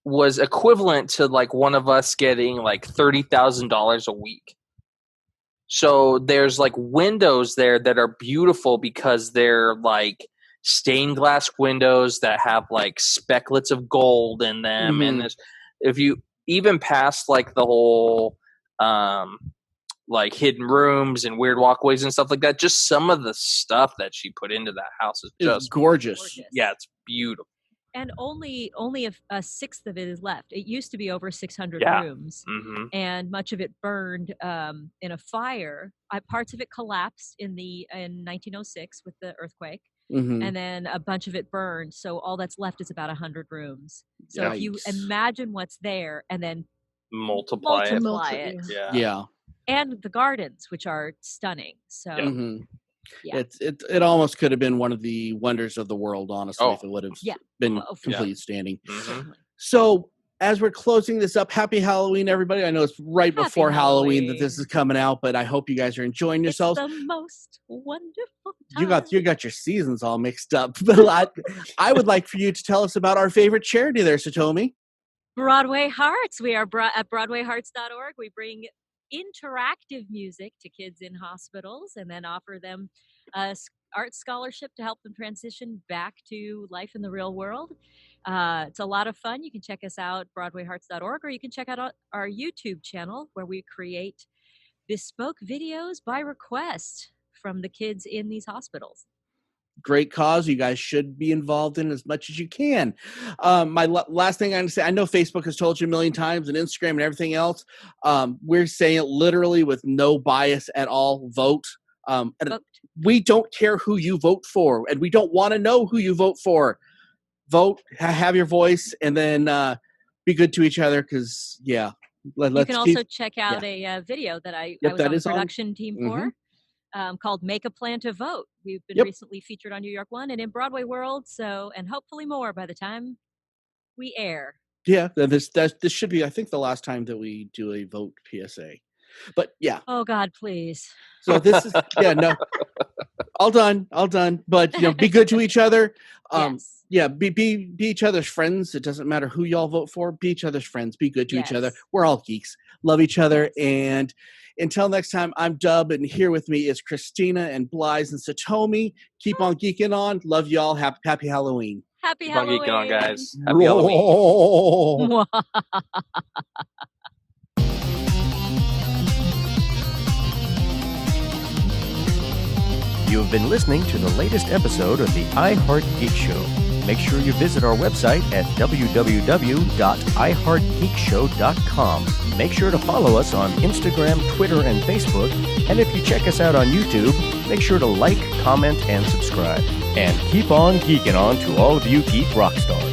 Speaker 3: was equivalent to like one of us getting like $30,000 a week. So there's like windows there that are beautiful because they're like stained glass windows that have like specklets of gold in them.
Speaker 1: Mhm.
Speaker 3: And if you even past like the whole like hidden rooms and weird walkways and stuff like that, just some of the stuff that she put into that house is
Speaker 1: It's
Speaker 3: just
Speaker 1: gorgeous.
Speaker 3: yeah, it's beautiful.
Speaker 2: And only a sixth of it is left. It used to be over 600
Speaker 3: Yeah.
Speaker 2: rooms,
Speaker 3: Hmm.
Speaker 2: and much of it burned in a fire. Parts of it collapsed in 1906 with the earthquake,
Speaker 1: Mhm.
Speaker 2: and then a bunch of it burned. So all that's left is about 100 rooms. So if you
Speaker 1: Yikes.
Speaker 2: imagine what's there, and then
Speaker 3: Multiply it.
Speaker 2: multiply it,
Speaker 3: Yeah.
Speaker 1: Yeah.
Speaker 2: and the gardens, which are stunning. So
Speaker 1: Mhm.
Speaker 2: Yeah.
Speaker 1: It almost could have been one of the wonders of the world, honestly,
Speaker 3: Oh.
Speaker 1: if it would have
Speaker 2: Yeah.
Speaker 1: been
Speaker 2: Oh, for
Speaker 1: complete standing.
Speaker 3: Mhm.
Speaker 2: certainly.
Speaker 1: So as we're closing this up, happy Halloween, everybody. I know it's right
Speaker 2: Happy
Speaker 1: before Halloween that this
Speaker 2: Halloween.
Speaker 1: is coming out, but I hope you guys are enjoying yourselves.
Speaker 2: It's the most wonderful
Speaker 1: You
Speaker 2: time.
Speaker 1: got your seasons all mixed up. But I would like for you to tell us about our favorite charity there, Satomi.
Speaker 2: Broadway Hearts. We are at BroadwayHearts.org. We bring interactive music to kids in hospitals and then offer them a art scholarship to help them transition back to life in the real world. It's a lot of fun. You can check us out, BroadwayHearts.org, or you can check out our YouTube channel where we create bespoke videos by request from the kids in these hospitals.
Speaker 1: Great cause. You guys should be involved in as much as you can. My last thing I'm going to say, I know Facebook has told you a million times and Instagram and everything else. We're saying it literally with no bias at all. Vote. And
Speaker 2: Vote.
Speaker 1: we don't care who you vote for, and we don't want to know who you vote for. Vote, have your voice, and then be good to each other because, yeah.
Speaker 2: You
Speaker 1: Let's
Speaker 2: can
Speaker 1: keep,
Speaker 2: also check out a video that I
Speaker 1: Yep,
Speaker 2: was
Speaker 1: that
Speaker 2: on the
Speaker 1: is on-
Speaker 2: production team for. Called Make a Plan to Vote. We've been
Speaker 1: Yep.
Speaker 2: recently featured on New York One and in Broadway World, and hopefully more by the time we air.
Speaker 1: yeah, this should be, I think, the last time that we do a vote PSA. But yeah,
Speaker 2: Oh God, please.
Speaker 1: so this is no, all done. But be good to each other.
Speaker 2: Yes.
Speaker 1: Yeah, be each other's friends. It doesn't matter who y'all vote for. Be each other's friends. Be good to each other.
Speaker 2: Yes.
Speaker 1: We're all geeks. Love each other.
Speaker 2: Yes.
Speaker 1: And until next time, I'm Dub, and here with me is Christina and Blythe and Satomi. Keep on geeking on. Love y'all. Happy Halloween.
Speaker 2: Happy
Speaker 3: Keep on
Speaker 2: Halloween.
Speaker 3: geeking on, guys. Happy Halloween.
Speaker 5: You have been listening to the latest episode of the iHeart Geek Show. Make sure you visit our website at www.iheartgeekshow.com. Make sure to follow us on Instagram, Twitter, and Facebook. And if you check us out on YouTube, make sure to like, comment, and subscribe. And keep on geeking on to all of you geek rock stars.